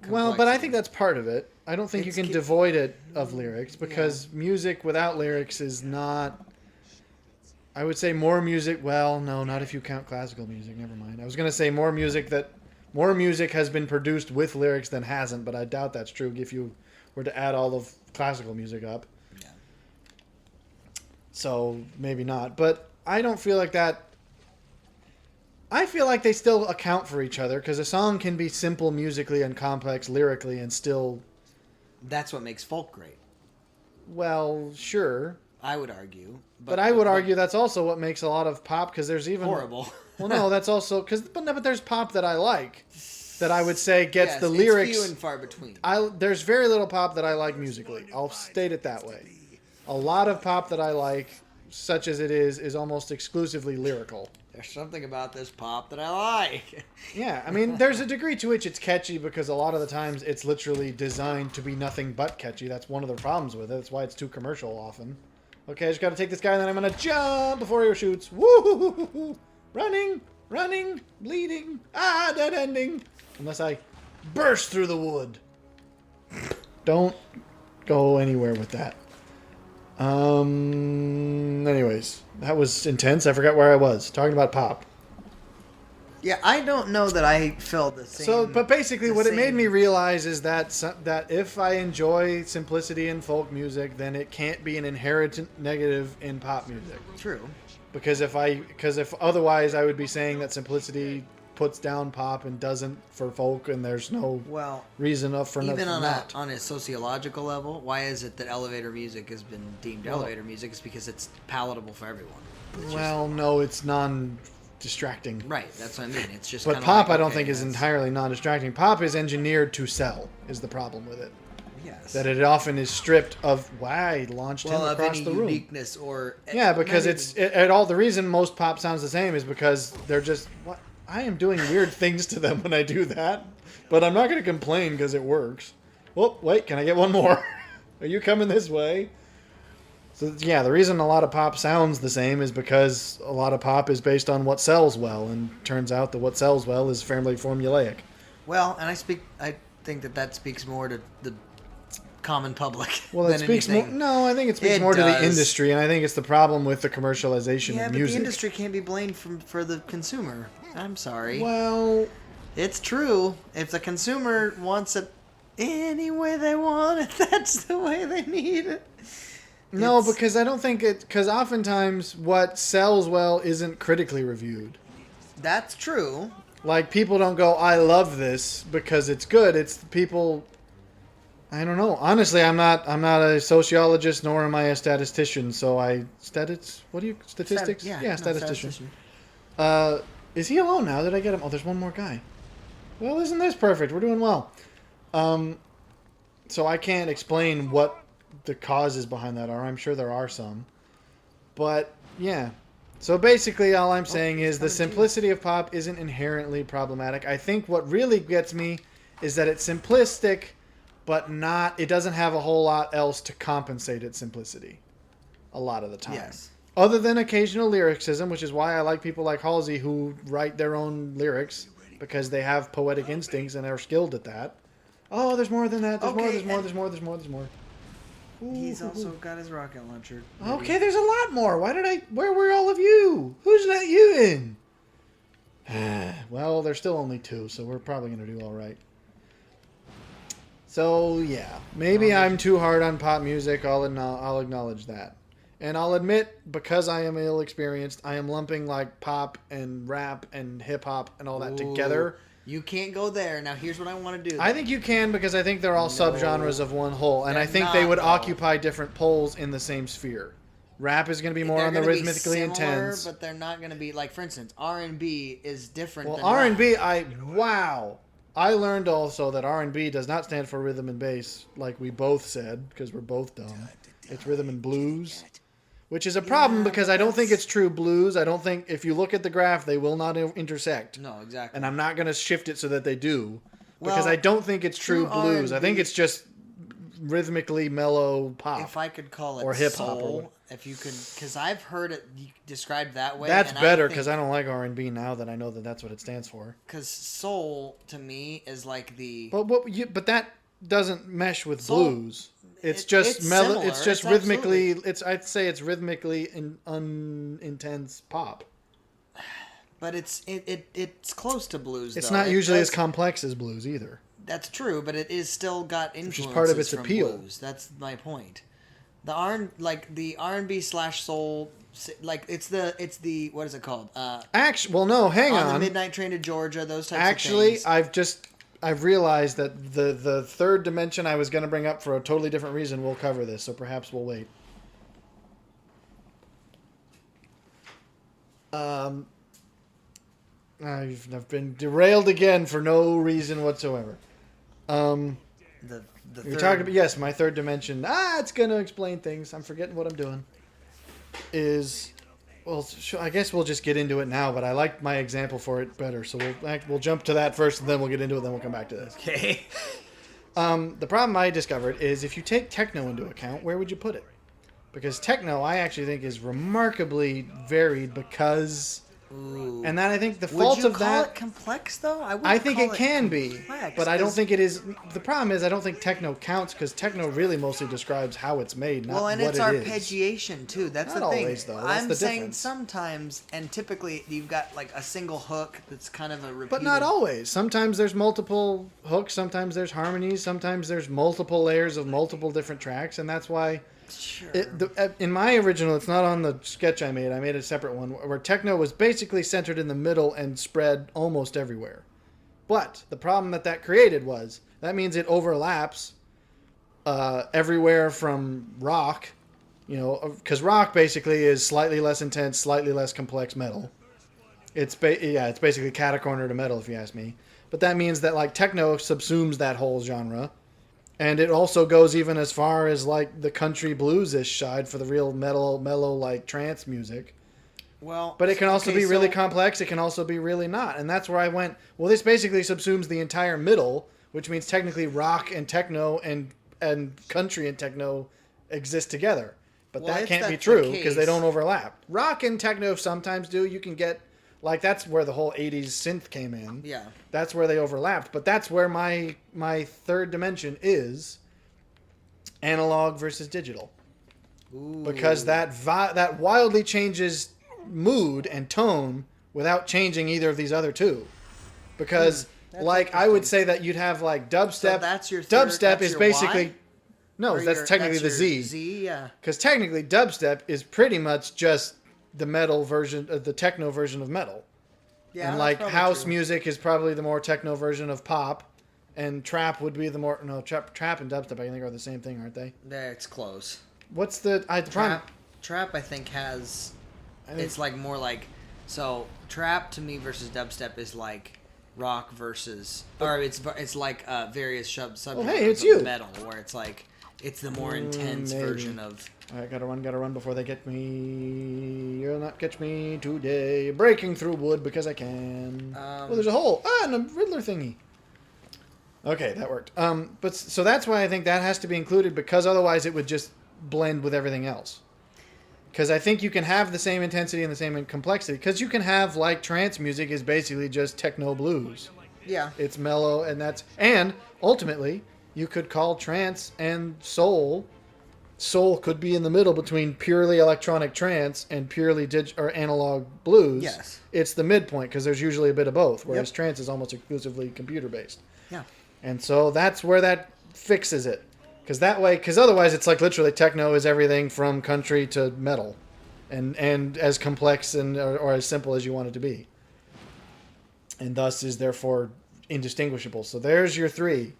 Well, but I think that's part of it. I don't think you can devoid it of lyrics, because music without lyrics is not. I would say more music. Well, no, not if you count classical music. Never mind. I was going to say more music has been produced with lyrics than hasn't, but I doubt that's true if you were to add all of classical music up. So, maybe not. But I don't feel like that... I feel like they still account for each other, because a song can be simple musically and complex lyrically and still... That's what makes folk great. Well, sure. I would argue. But I would argue that's also what makes a lot of pop, because there's even... Horrible. Well, no, that's also... But there's pop that I like, that I would say gets the lyrics... It's few and far between. There's very little pop that I like musically. I'll state it that way. A lot of pop that I like, such as it is almost exclusively lyrical. There's something about this pop that I like. Yeah, I mean, there's a degree to which it's catchy, because a lot of the times it's literally designed to be nothing but catchy. That's one of the problems with it. That's why it's too commercial often. Okay, I just gotta take this guy, and then I'm gonna jump before he shoots. Woo! Running, bleeding. Dead ending. Unless I burst through the wood. Don't go anywhere with that. Anyways, that was intense. I forgot where I was. Talking about pop. Yeah, I don't know that I felt the same. So, but basically, the what it made same- me realize is that if I enjoy simplicity in folk music, then it can't be an inherent negative in pop music. True. Because if otherwise, I would be saying that simplicity puts down pop and doesn't for folk, and there's no Well, reason enough for even on that. a sociological level, why is it that elevator music has been deemed elevator music? Is because it's palatable for everyone. It's Well, no, it's non-distracting. just, right. That's what I mean. It's just. But kinda pop, like, I don't okay, think, is that's- entirely non-distracting. Pop is engineered to sell. Is the problem with it? Yes. That it often is stripped of why launched well, him of across any the room. uniqueness or Yeah, because not it's even- it all. The reason most pop sounds the same is because they're just. What I am doing weird things to them when I do that, but I'm not going to complain because it works. Well, wait, can I get one more? Are you coming this way? So yeah, the reason a lot of pop sounds the same is because a lot of pop is based on what sells well, and turns out that what sells well is fairly formulaic. Well, and I think that speaks more to the common public. Well, than it speaks anything. more. No, I think it speaks It more to the does. industry, and I think it's the problem with the commercialization Yeah, of but music. the industry can't be blamed for the consumer. I'm sorry. Well, It's true. If the consumer wants it any way they want it, that's the way they need it. no, It's- because I don't think it. Because oftentimes, what sells well isn't critically reviewed. That's true. Like people don't go, "I love this" because it's good. It's people. I don't know. Honestly, I'm not a sociologist nor am I a statistician. So what do you statistics? No, Statistician. Is he alone now? Did I get him? Oh, there's one more guy. Well, isn't this perfect? We're doing well. So I can't explain what the causes behind that are. I'm sure there are some. But, yeah. So basically all I'm saying is the simplicity of pop isn't inherently problematic. I think what really gets me is that it's simplistic, but it doesn't have a whole lot else to compensate its simplicity. A lot of the time. Yes. Other than occasional lyricism, which is why I like people like Halsey who write their own lyrics because they have poetic instincts and are skilled at that. Oh, there's more than that. There's more. Okay, There's more. and- There's more. There's more. There's more. He's also got his rocket launcher. Okay, there's a lot more. Where were all of you? Who's let you in? Well, there's still only two, so we're probably gonna do all right. So yeah, maybe I'm too hard on pop music. I'll acknowledge that. And I'll admit, because I am ill-experienced, I am lumping like pop and rap and hip-hop and all that together. You can't go there. Now, here's what I want to do. I think you can because I think they're all subgenres of one whole. And I They're think they not, would though. occupy different poles in the same sphere. Rap is going to be more They're on the gonna be rhythmically similar, intense. but they're not going to be like, for instance, R&B is different. Well, than R&B, rap. wow. I learned also that R&B does not stand for rhythm and bass, like we both said, because we're both dumb. It's rhythm and blues. Which is a problem because I don't think it's true blues. I don't think, if you look at the graph, they will not intersect. No, exactly. And I'm not going to shift it so that they do. Because Well, I don't think it's true true blues. I think R&B it's just rhythmically mellow pop. If I could call it Or hip-hop or soul, what- if you could, because I've heard it described that way. That's and better because I don't like R&B now that I know that that's what it stands for. Because soul to me is like the. But that doesn't mesh with Soul- blues. It's It- just it's mellow. similar. It's just It's rhythmically. I'd say it's rhythmically unintense pop. But it's close to blues. It's though. not It usually as does- complex as blues either. That's true, but it is still got influences is part of its from appeal. blues. That's my point. The R&B / soul, like it's the what is it called? Actually, well, no, hang on on. the Midnight Train to Georgia. Those types Actually, of things. I've realized that the third dimension I was going to bring up for a totally different reason will cover this, so perhaps we'll wait. I've been derailed again for no reason whatsoever. The You're talking about, yes, my third dimension. It's going to explain things. I'm forgetting what I'm doing. Well, I guess we'll just get into it now, but I like my example for it better. So we'll jump to that first, and then we'll get into it, then we'll come back to this. Okay. The problem I discovered is if you take techno into account, where would you put it? Because techno, I actually think, is remarkably varied because Ooh. And then I think the Would fault you of call that... it complex, though? I think it can be, complex, but I don't 'cause- think it is. The problem is I don't think techno counts because techno really mostly describes how it's made, not Well, and what it's it is. arpeggiation too. That's Not the thing. always, though. That's I'm the saying difference. sometimes, and typically you've got like a single hook that's kind of a repeated. But not always. Sometimes there's multiple hooks, sometimes there's harmonies, sometimes there's multiple layers of multiple different tracks, and that's why... Sure. In my original, it's not on the sketch I made. I made a separate one where techno was basically centered in the middle and spread almost everywhere. But the problem that created was that means it overlaps everywhere from rock, because rock basically is slightly less intense, slightly less complex metal. It's basically catacorner to metal if you ask me. But that means that like techno subsumes that whole genre. And it also goes even as far as like the country blues-ish side for the real mellow like trance music. Well, But it can also okay, be really so- complex. It can also be really not. And that's where I went, well, this basically subsumes the entire middle, which means technically rock and techno and country and techno exist together. But Well, that if can't be that's the true because they case- don't overlap. Rock and techno sometimes do. You can get, like, that's where the whole 80s synth came in. Yeah. That's where they overlapped. But that's where my third dimension is analog versus digital. Ooh. Because that wildly changes mood and tone without changing either of these other two. Because, That's like, I would interesting. say that you'd have, like, dubstep. So that's your third- dubstep that's is your basically... Y? No, Or that's your- technically that's the your Z. Z, yeah. Because technically dubstep is pretty much just the metal version, the techno version of metal. Yeah. And that's like probably house true. music is probably the more techno version of pop, and trap would be the more trap and dubstep I think are the same thing, aren't they? That's close. What's the Trap, I think has. I think- It's like more like. So trap to me versus dubstep is like rock versus, or it's like various subgenres hey, it's of you. metal, where it's like it's the more intense maybe. version of. I gotta run before they get me. You'll not catch me today. Breaking through wood because I can. Oh, there's a hole. And a Riddler thingy. Okay, that worked. But so that's why I think that has to be included because otherwise it would just blend with everything else. Because I think you can have the same intensity and the same complexity. Because you can have like trance music is basically just techno blues. Yeah. It's mellow and ultimately you could call trance and soul. Soul could be in the middle between purely electronic trance and purely or analog blues. Yes. It's the midpoint because there's usually a bit of both, whereas Yep. trance is almost exclusively computer based. Yeah. And so that's where that fixes it. Because otherwise it's like literally techno is everything from country to metal. And as complex or as simple as you want it to be. And thus is therefore indistinguishable. So there's your three.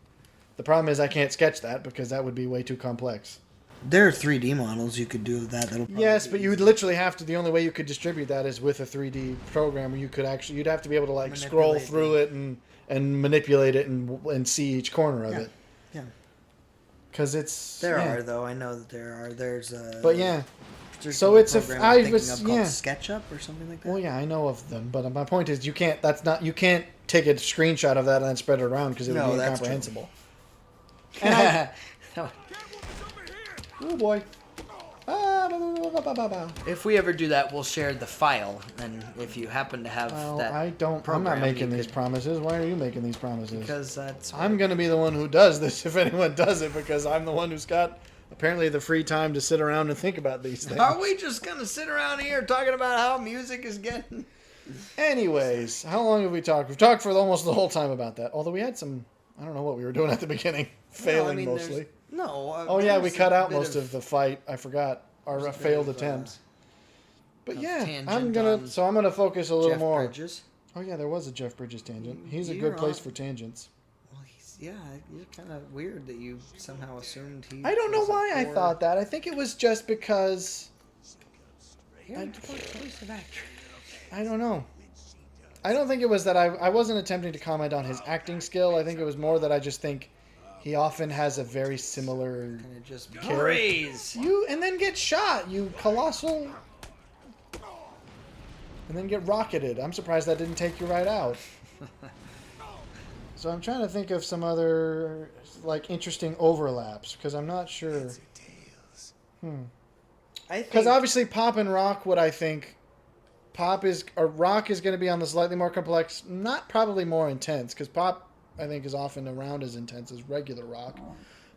The problem is I can't sketch that because that would be way too complex. There are 3D models you could do of that. That'll probably Yes, be but you would easy. literally have to. The only way you could distribute that is with a 3D program where you could actually. You'd have to be able to like scroll Manipulate through it and manipulate it and see each corner of Yeah. it. Yeah. Because it's There yeah. are though. I know that there are. There's a. But yeah, there's so a it's a. program I I'm thinking was of called yeah. SketchUp or something like that. Well, yeah, I know of them, but my point is, you can't. You can't take a screenshot of that and then spread it around because it would No, be that's true. incomprehensible. And oh boy. If we ever do that, we'll share the file, and if you happen to have Well, that, I don't. I'm program, not making you these could- promises. Why are you making these promises? because that's I'm going to be the one who does this if anyone does it because I'm the one who's got apparently the free time to sit around and think about these things. Are we just gonna sit around here talking about how music is getting? Anyways, how long have we talked? We've talked for almost the whole time about that. Although we had some, I don't know what we were doing at the beginning. Failing there's- mostly. No. Oh yeah, we there's cut a out bit most of the fight. I forgot our There's a bit failed of, attempts. But of yeah, tangent I'm on gonna focus a little Jeff more. Bridges. Oh yeah, there was a Jeff Bridges tangent. He's a You're good place on- for tangents. Well, you're kind of weird that you somehow assumed he. I don't know was a why I poor- thought that. I think it was just because You're a poor choice of actor. I don't know. I don't think it was that I wasn't attempting to comment on his acting skill. I think it was more that I just think he often has a very similar And it just Character. praise. you and then get shot, you colossal and then get rocketed. I'm surprised that didn't take you right out. So I'm trying to think of some other like interesting overlaps because I'm not sure. I Because think obviously pop and rock would I think pop is or rock is going to be on the slightly more complex, not probably more intense, because pop I think is often around as intense as regular rock.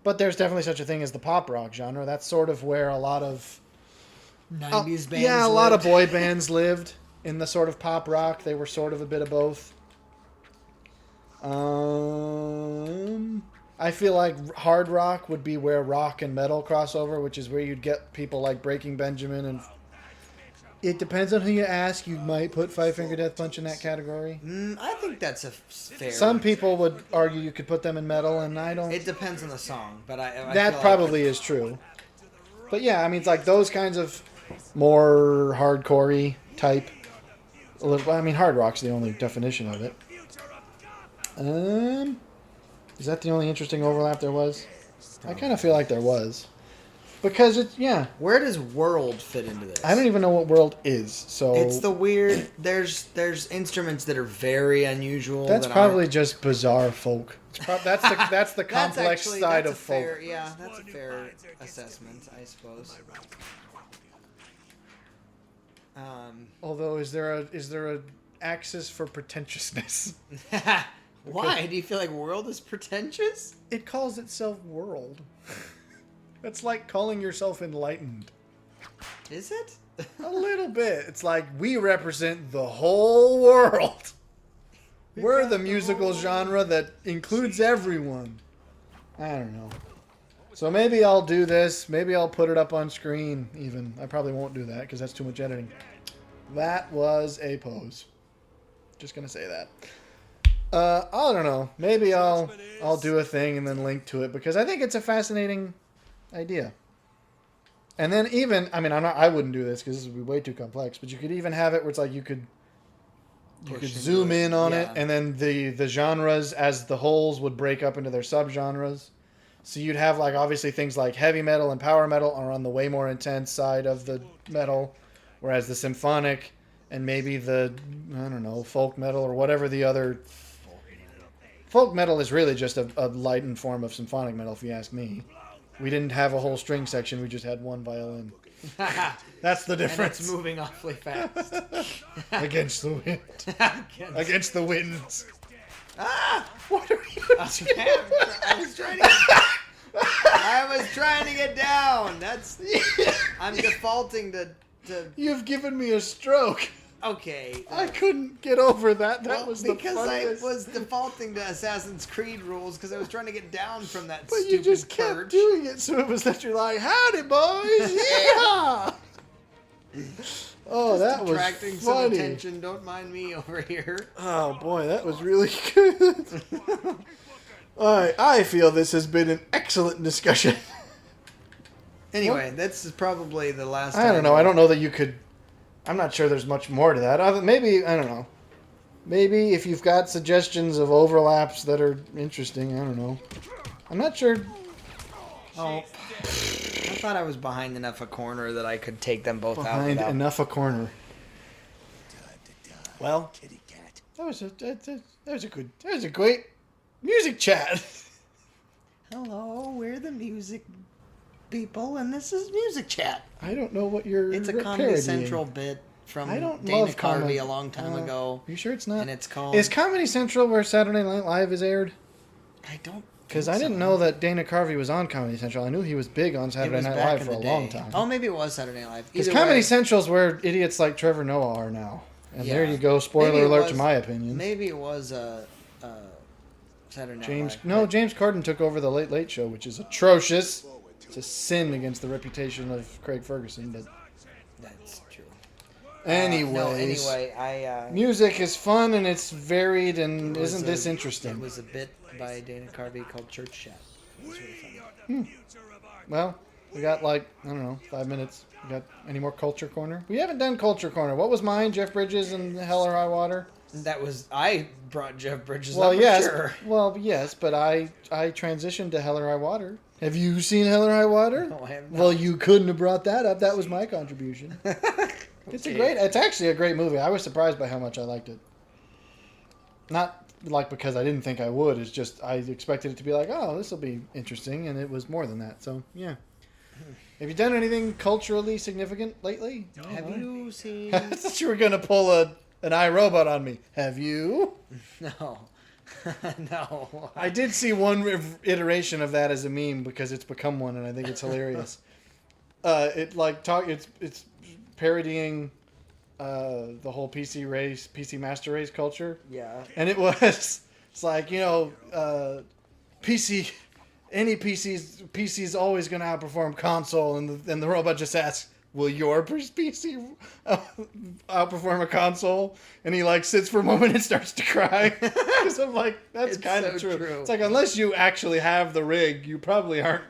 But there's definitely such a thing as the pop rock genre. That's sort of where a lot of 90s bands. Yeah, a lot of boy bands lived in the sort of pop rock. They were sort of a bit of both. I feel like hard rock would be where rock and metal cross over, which is where you'd get people like Breaking Benjamin, and it depends on who you ask. You might put Five Finger Death Punch in that category. I think that's a fair. Some people would argue you could put them in metal, and I don't. It depends on the song, but I That feel probably is true. But yeah, I mean, it's like those kinds of more hardcore-y type. I mean, hard rock's the only definition of it. Is that the only interesting overlap there was? I kind of feel like there was. Because it's, yeah. Where does world fit into this? I don't even know what world is, so... It's the weird... There's instruments that are very unusual. That's probably just bizarre folk. That's the complex side of folk. That's a fair assessment, I suppose. Although, is there a axis for pretentiousness? Why? Do you feel like world is pretentious? It calls itself world. That's like calling yourself enlightened. Is it? A little bit. It's like we represent the whole world. We're the musical genre that includes everyone. I don't know. So maybe I'll do this. Maybe I'll put it up on screen even. I probably won't do that because that's too much editing. That was a pose. Just going to say that. I don't know. Maybe I'll do a thing and then link to it because I think it's a fascinating idea. And then even, I mean, I wouldn't do this because this would be way too complex, but you could even have it where it's like you could zoom in on it, and then the genres as the wholes would break up into their subgenres. So you'd have like obviously things like heavy metal and power metal are on the way more intense side of the metal, whereas the symphonic and maybe the, I don't know, folk metal or whatever the other... Folk metal is really just a lightened form of symphonic metal, if you ask me. We didn't have a whole string section, we just had one violin. That's the difference. And it's moving awfully fast. Against the wind. Against the winds. Ah! What are you doing? I was trying to get down. I'm defaulting to... You've given me a stroke. Okay. I couldn't get over that. That was the because funniest. I was defaulting to Assassin's Creed rules because I was trying to get down from that But stupid you just perch. kept doing it, so it was that you're like, howdy, boys, yeah! Oh, that was Attracting some funny. attention. Don't mind me over here. Oh, boy, that was really good. All right, I feel this has been an excellent discussion. Anyway, this is probably the last time. I don't know. I don't know that you could... I'm not sure there's much more to that. Maybe, I don't know. Maybe if you've got suggestions of overlaps that are interesting, I don't know. I'm not sure. Oh, I thought I was behind enough a corner that I could take them both out. Behind without... enough a corner. Well, that was a great music chat. Hello, we're the music people, and this is Music Chat. I don't know what you're It's a Comedy parodying. Central bit from I don't Dana love Carvey comedy. a long time ago. You sure it's not? And it's called... Is Comedy Central where Saturday Night Live is aired? I don't... Because I didn't know that Dana Carvey was on Comedy Central. I knew he was big on Saturday Night Live for a long time. Oh, maybe it was Saturday Night Live. Because Either Comedy way, Central's where idiots like Trevor Noah are now. And there Yeah. you go. Spoiler Maybe it alert was- to my opinion. Maybe it was Saturday Night James Live. James Corden took over the Late Late Show, which is atrocious. It's a sin against the reputation of Craig Ferguson. But That's true. anyways, I... music is fun and it's varied, and it was isn't this interesting? It was a bit by Dana Carvey called Church Chat. It was really funny. Well, we got like, I don't know, 5 minutes. We got any more Culture Corner? We haven't done Culture Corner. What was mine? Jeff Bridges and Hell or High Water? That was... I brought Jeff Bridges Well, up, yes. Sure. Well, yes, but I transitioned to Hell or High Water. Have you seen Hell or High Water? No, I have not. Well, you couldn't have brought that up. That was my contribution. It's actually a great movie. I was surprised by how much I liked it. Not like because I didn't think I would. It's just I expected it to be like, oh, this will be interesting, and it was more than that. So yeah. Have you done anything culturally significant lately? Have you seen? I thought you were gonna pull an iRobot on me. Have you? No. No. I did see one iteration of that as a meme because it's become one, and I think it's hilarious. It's parodying the whole PC master race culture. Yeah. And it's like, PC's always going to outperform console, and the robot just asks, will your PC outperform a console? And he like sits for a moment and starts to cry. Because I'm like, that's kind of true. It's like, unless you actually have the rig, you probably aren't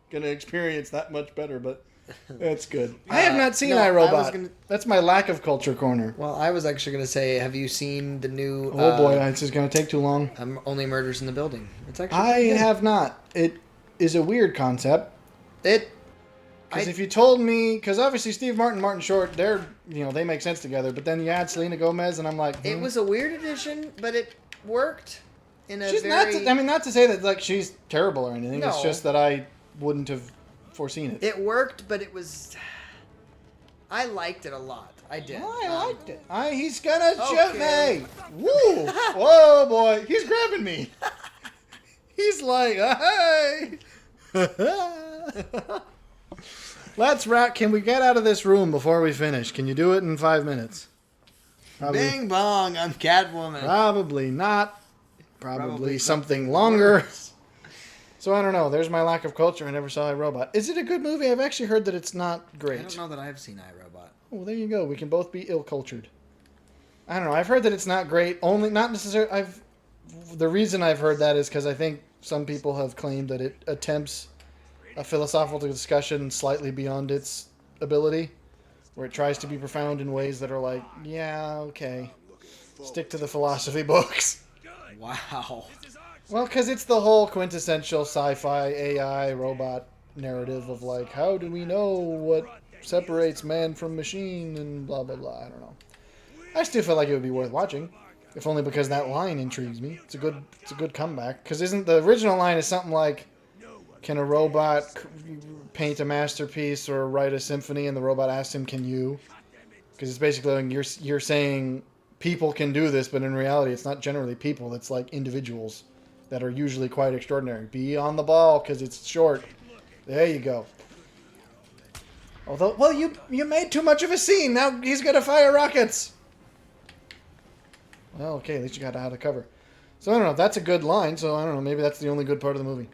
going to experience that much better, but that's good. I have not seen iRobot. That's my lack of culture corner. Well, I was actually going to say, have you seen the new... Oh boy, it's just going to take too long. Only Murders in the Building. It's actually I have not. It is a weird concept. Because if you told me... Because obviously Steve Martin, Martin Short, they make sense together. But then you add Selena Gomez and I'm like... It was a weird addition, but it worked in a she's very... not to say that like she's terrible or anything. No. It's just that I wouldn't have foreseen it. It worked, but it was... I liked it a lot. I did. I liked it. He's gonna shoot me. Woo! Whoa, boy. He's grabbing me. He's like, hey. Let's wrap. Can we get out of this room before we finish? Can you do it in 5 minutes? Bing bong, I'm Catwoman. Probably not. Probably something longer. So I don't know. There's my lack of culture. I never saw iRobot. Is it a good movie? I've actually heard that it's not great. I don't know that I've seen iRobot. Well, there you go. We can both be ill-cultured. I don't know. I've heard that it's not great. Not necessarily. The reason I've heard that is because I think some people have claimed that it attempts a philosophical discussion slightly beyond its ability, where it tries to be profound in ways that are like, yeah, okay, stick to the philosophy books. Wow. Well, because it's the whole quintessential sci-fi AI robot narrative of like, how do we know what separates man from machine and blah, blah, blah. I don't know. I still feel like it would be worth watching, if only because that line intrigues me. It's a good comeback. Because isn't the original line is something like, can a robot paint a masterpiece or write a symphony? And the robot asks him, can you? Because it's basically like you're saying people can do this, but in reality it's not generally people. It's like individuals that are usually quite extraordinary. Be on the ball because it's short. There you go. Although, well, you made too much of a scene. Now he's going to fire rockets. Well, okay, at least you got out of cover. So I don't know. That's a good line. So I don't know. Maybe that's the only good part of the movie.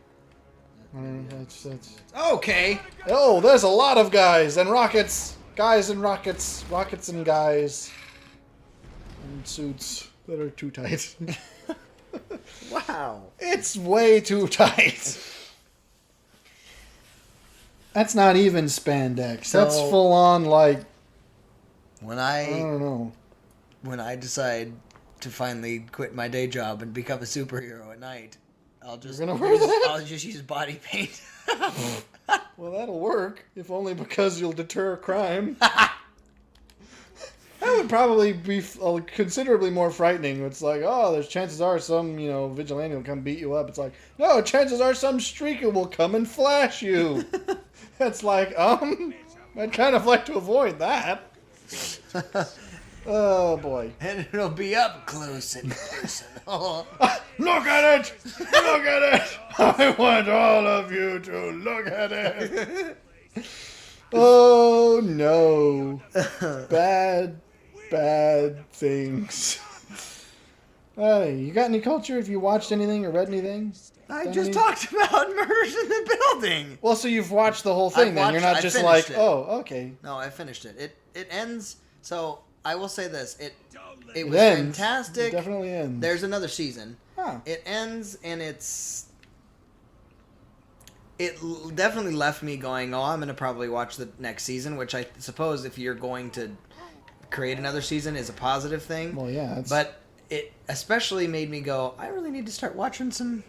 I don't know. That's... Okay. Oh, there's a lot of guys and rockets. Guys and rockets. Rockets and guys. And suits that are too tight. Wow. It's way too tight. That's not even spandex. So, that's full on like... I I don't know. When I decide to finally quit my day job and become a superhero at night, I'll just use body paint. Well, that'll work, if only because you'll deter crime. That would probably be considerably more frightening. It's like, oh, there's chances are some, vigilante will come beat you up. It's like, no, chances are some streaker will come and flash you. It's like, I'd kind of like to avoid that. Oh, boy. And it'll be up close and personal. Look at it! Look at it! I want all of you to look at it. Oh, no. Bad things. Hey, you got any culture? Have you watched anything or read anything? I just talked about Murders in the Building. Well, so you've watched the whole thing then. You're not just like, oh, okay. No, I finished it. It ends. So I will say this. It was ends. fantastic. It definitely ends. There's another season. Huh. It ends and it definitely left me going, oh, I'm going to probably watch the next season, which I suppose if you're going to create another season is a positive thing. Well, yeah. But it especially made me go, I really need to start watching some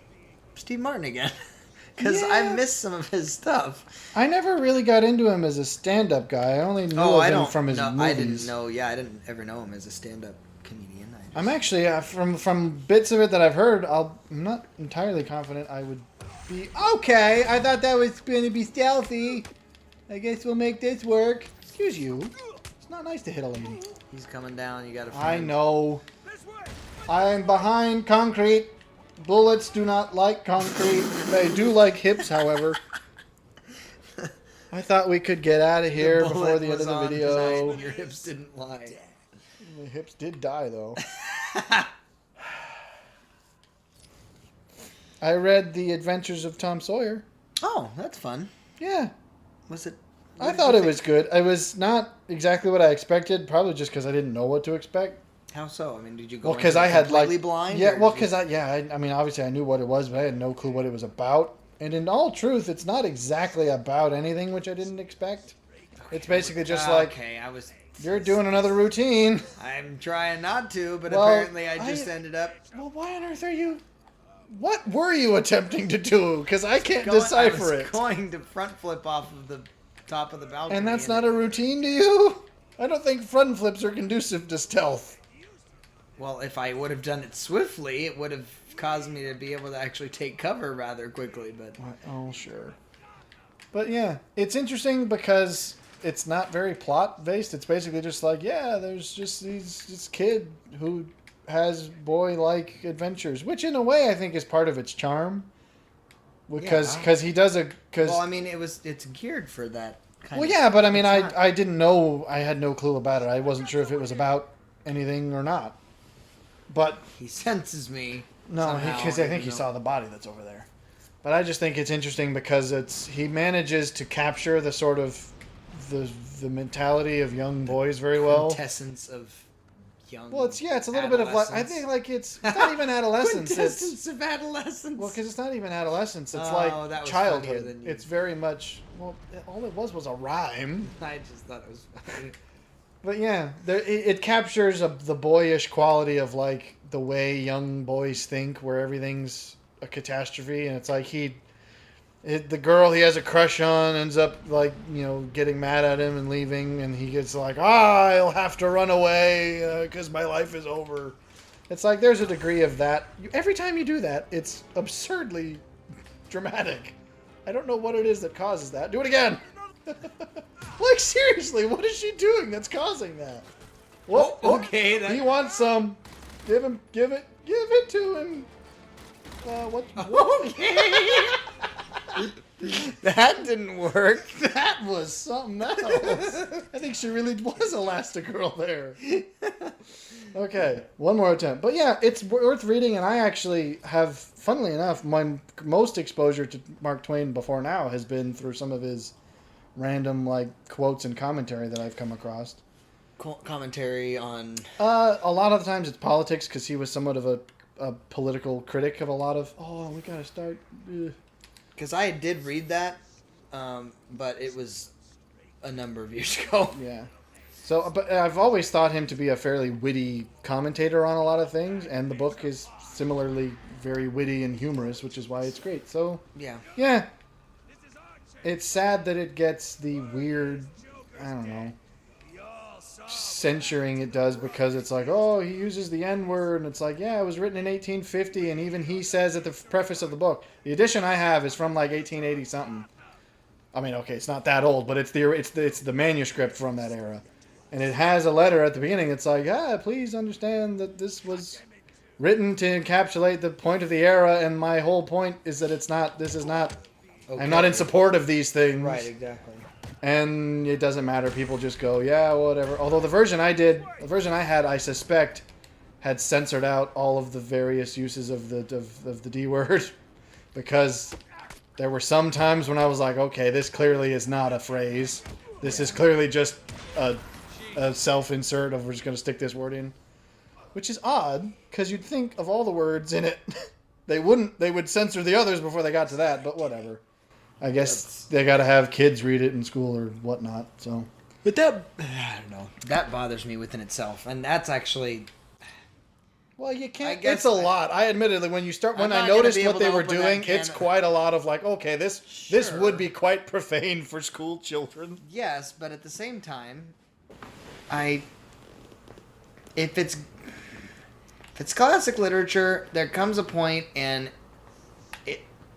Steve Martin again. Because I missed some of his stuff. I never really got into him as a stand-up guy. I only knew of him from his movies. I didn't know. Yeah, I didn't ever know him as a stand-up comedian. I'm actually, from bits of it that I've heard, I'm not entirely confident I would Okay, I thought that was going to be stealthy. I guess we'll make this work. Excuse you. It's not nice to hit a lady. He's coming down. You gotta. I know. I'm behind concrete. Bullets do not like concrete. They do like hips, however. I thought we could get out of here before the end of the video. Your hips didn't lie. My hips did die, though. I read The Adventures of Tom Sawyer. Oh, that's fun. Yeah. Was it? I thought it was good. It was not exactly what I expected, probably just because I didn't know what to expect. How so? I mean, did you go? Well, because I had completely blind. Yeah, well, because I mean, obviously I knew what it was, but I had no clue what it was about. And in all truth, it's not exactly about anything which I didn't expect. It's basically just like, okay, you're doing another routine. I'm trying not to, but Well, apparently I just ended up. Well, why on earth are you? What were you attempting to do? Because I can't decipher it. Going to front flip off of the top of the balcony. And that's not a routine to you? I don't think front flips are conducive to stealth. Well, if I would have done it swiftly, it would have caused me to be able to actually take cover rather quickly. But oh, sure. But yeah, it's interesting because it's not very plot based. It's basically just like, yeah, there's just this kid who has boy-like adventures, which in a way I think is part of its charm. Because he does well, I mean, it's geared for that kind well, of... yeah, but I mean, I didn't know, I had no clue about it. I wasn't sure if it was about anything or not. But he senses me. No, because I think he saw the body that's over there. But I just think it's interesting because he manages to capture the sort of the mentality of young boys very well. Quintessence of young. Well, it's a little bit of like I think like it's not even adolescence. Quintessence of adolescence. Well, because it's not even adolescence. It's that was childhood. It's very much all it was a rhyme. I just thought it was funny. But yeah, it captures the boyish quality of like the way young boys think, where everything's a catastrophe, and it's like the girl he has a crush on ends up like getting mad at him and leaving, and he gets like, I'll have to run away because my life is over. It's like there's a degree of that. Every time you do that, it's absurdly dramatic. I don't know what it is that causes that. Do it again. Like seriously, what is she doing that's causing that? Well, okay. He wants some. Give it to him. What? Okay. That didn't work. That was something else. I think she really was Elastigirl there. Okay, one more attempt. But yeah, it's worth reading, and I actually have, funnily enough, my most exposure to Mark Twain before now has been through some of his random like quotes and commentary that I've come across. Commentary on... a lot of the times it's politics, because he was somewhat of a political critic of a lot of... Oh, we gotta start... Because I did read that, but it was a number of years ago. Yeah. So, but I've always thought him to be a fairly witty commentator on a lot of things, and the book is similarly very witty and humorous, which is why it's great. So, yeah. It's sad that it gets the weird, I don't know, censoring it does, because it's like, oh, he uses the N-word, and it's like, yeah, it was written in 1850, and even he says at the preface of the book. The edition I have is from like 1880 something. I mean, okay, it's not that old, but it's the manuscript from that era, and it has a letter at the beginning. It's like, please understand that this was written to encapsulate the point of the era, and my whole point is that this is not. Okay. I'm not in support of these things. Right, exactly. And it doesn't matter. People just go, yeah, whatever. Although the version I had, I suspect, had censored out all of the various uses of the D word, because there were some times when I was like, okay, this clearly is not a phrase. This is clearly just a self-insert of we're just going to stick this word in, which is odd, because you'd think of all the words in it, they would censor the others before they got to that, but whatever. I guess they got to have kids read it in school or whatnot. So, but I don't know. That bothers me within itself, and that's actually. Well, you can't. It's a lot. I admittedly, when I noticed what they were doing, it's quite a lot of like, okay, this would be quite profane for school children. Yes, but at the same time, if it's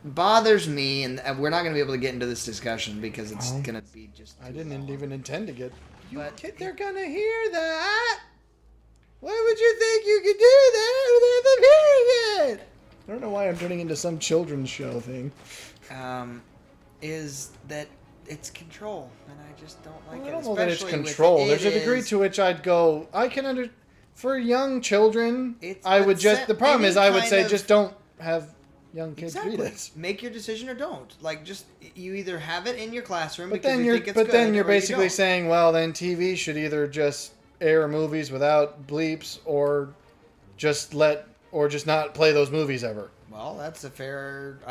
bothers me, and we're not going to be able to get into this discussion because it's going to be just. I didn't even intend to get. They're gonna hear that. Why would you think you could do that without them hearing it? I don't know why I'm turning into some children's show thing. Is that it's control, and I just don't like it. I don't know that it's especially with control. it There's a degree is- to which I'd go. I can under. For young children, It's- I would but just. The problem any is, I would kind say of- just don't have young kids read Exactly. it. Make your decision or don't. Like, just you either have it in your classroom But because then you you're think it's but good, then you're or you basically don't. saying, well, then TV should either just air movies without bleeps or just not play those movies ever. Well, I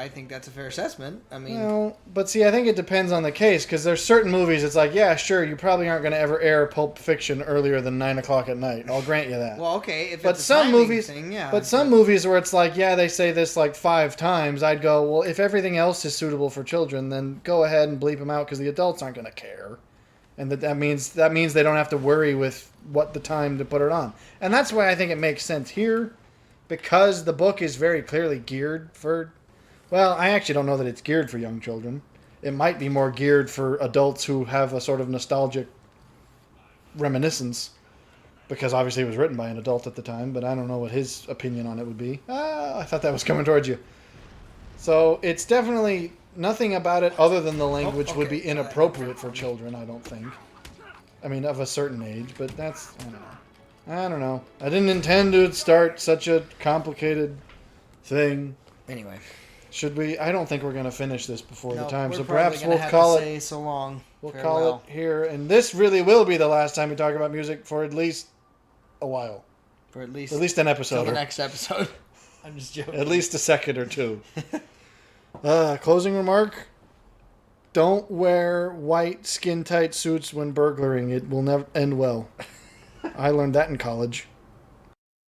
think that's a fair assessment. I mean, Well, but see, I think it depends on the case because there's certain movies. It's like, yeah, sure, you probably aren't going to ever air Pulp Fiction earlier than 9:00 at night. I'll grant you that. well, okay, if But it's a some timing movies, thing, yeah. but some movies where it's like, yeah, they say this like 5 times. I'd go, well, if everything else is suitable for children, then go ahead and bleep them out because the adults aren't going to care, and that means they don't have to worry with what the time to put it on. And that's why I think it makes sense here, because the book is very clearly geared for. Well, I actually don't know that it's geared for young children. It might be more geared for adults who have a sort of nostalgic reminiscence, because obviously it was written by an adult at the time, but I don't know what his opinion on it would be. I thought that was coming towards you. So it's definitely nothing about it other than the language would be inappropriate for children, I don't think. I mean, of a certain age, but that's, I don't know. I didn't intend to start such a complicated thing. anyway, Should we? I don't think we're going to finish this before the time, we're so probably perhaps gonna we'll have call to it. say so long. We'll Farewell. call it here, and this really will be the last time we talk about music for at least a while, for at least an till episode, the or next episode. I'm just joking. at least a second or two. Closing remark: don't wear white skin-tight suits when burglaring. It will never end well. I learned that in college.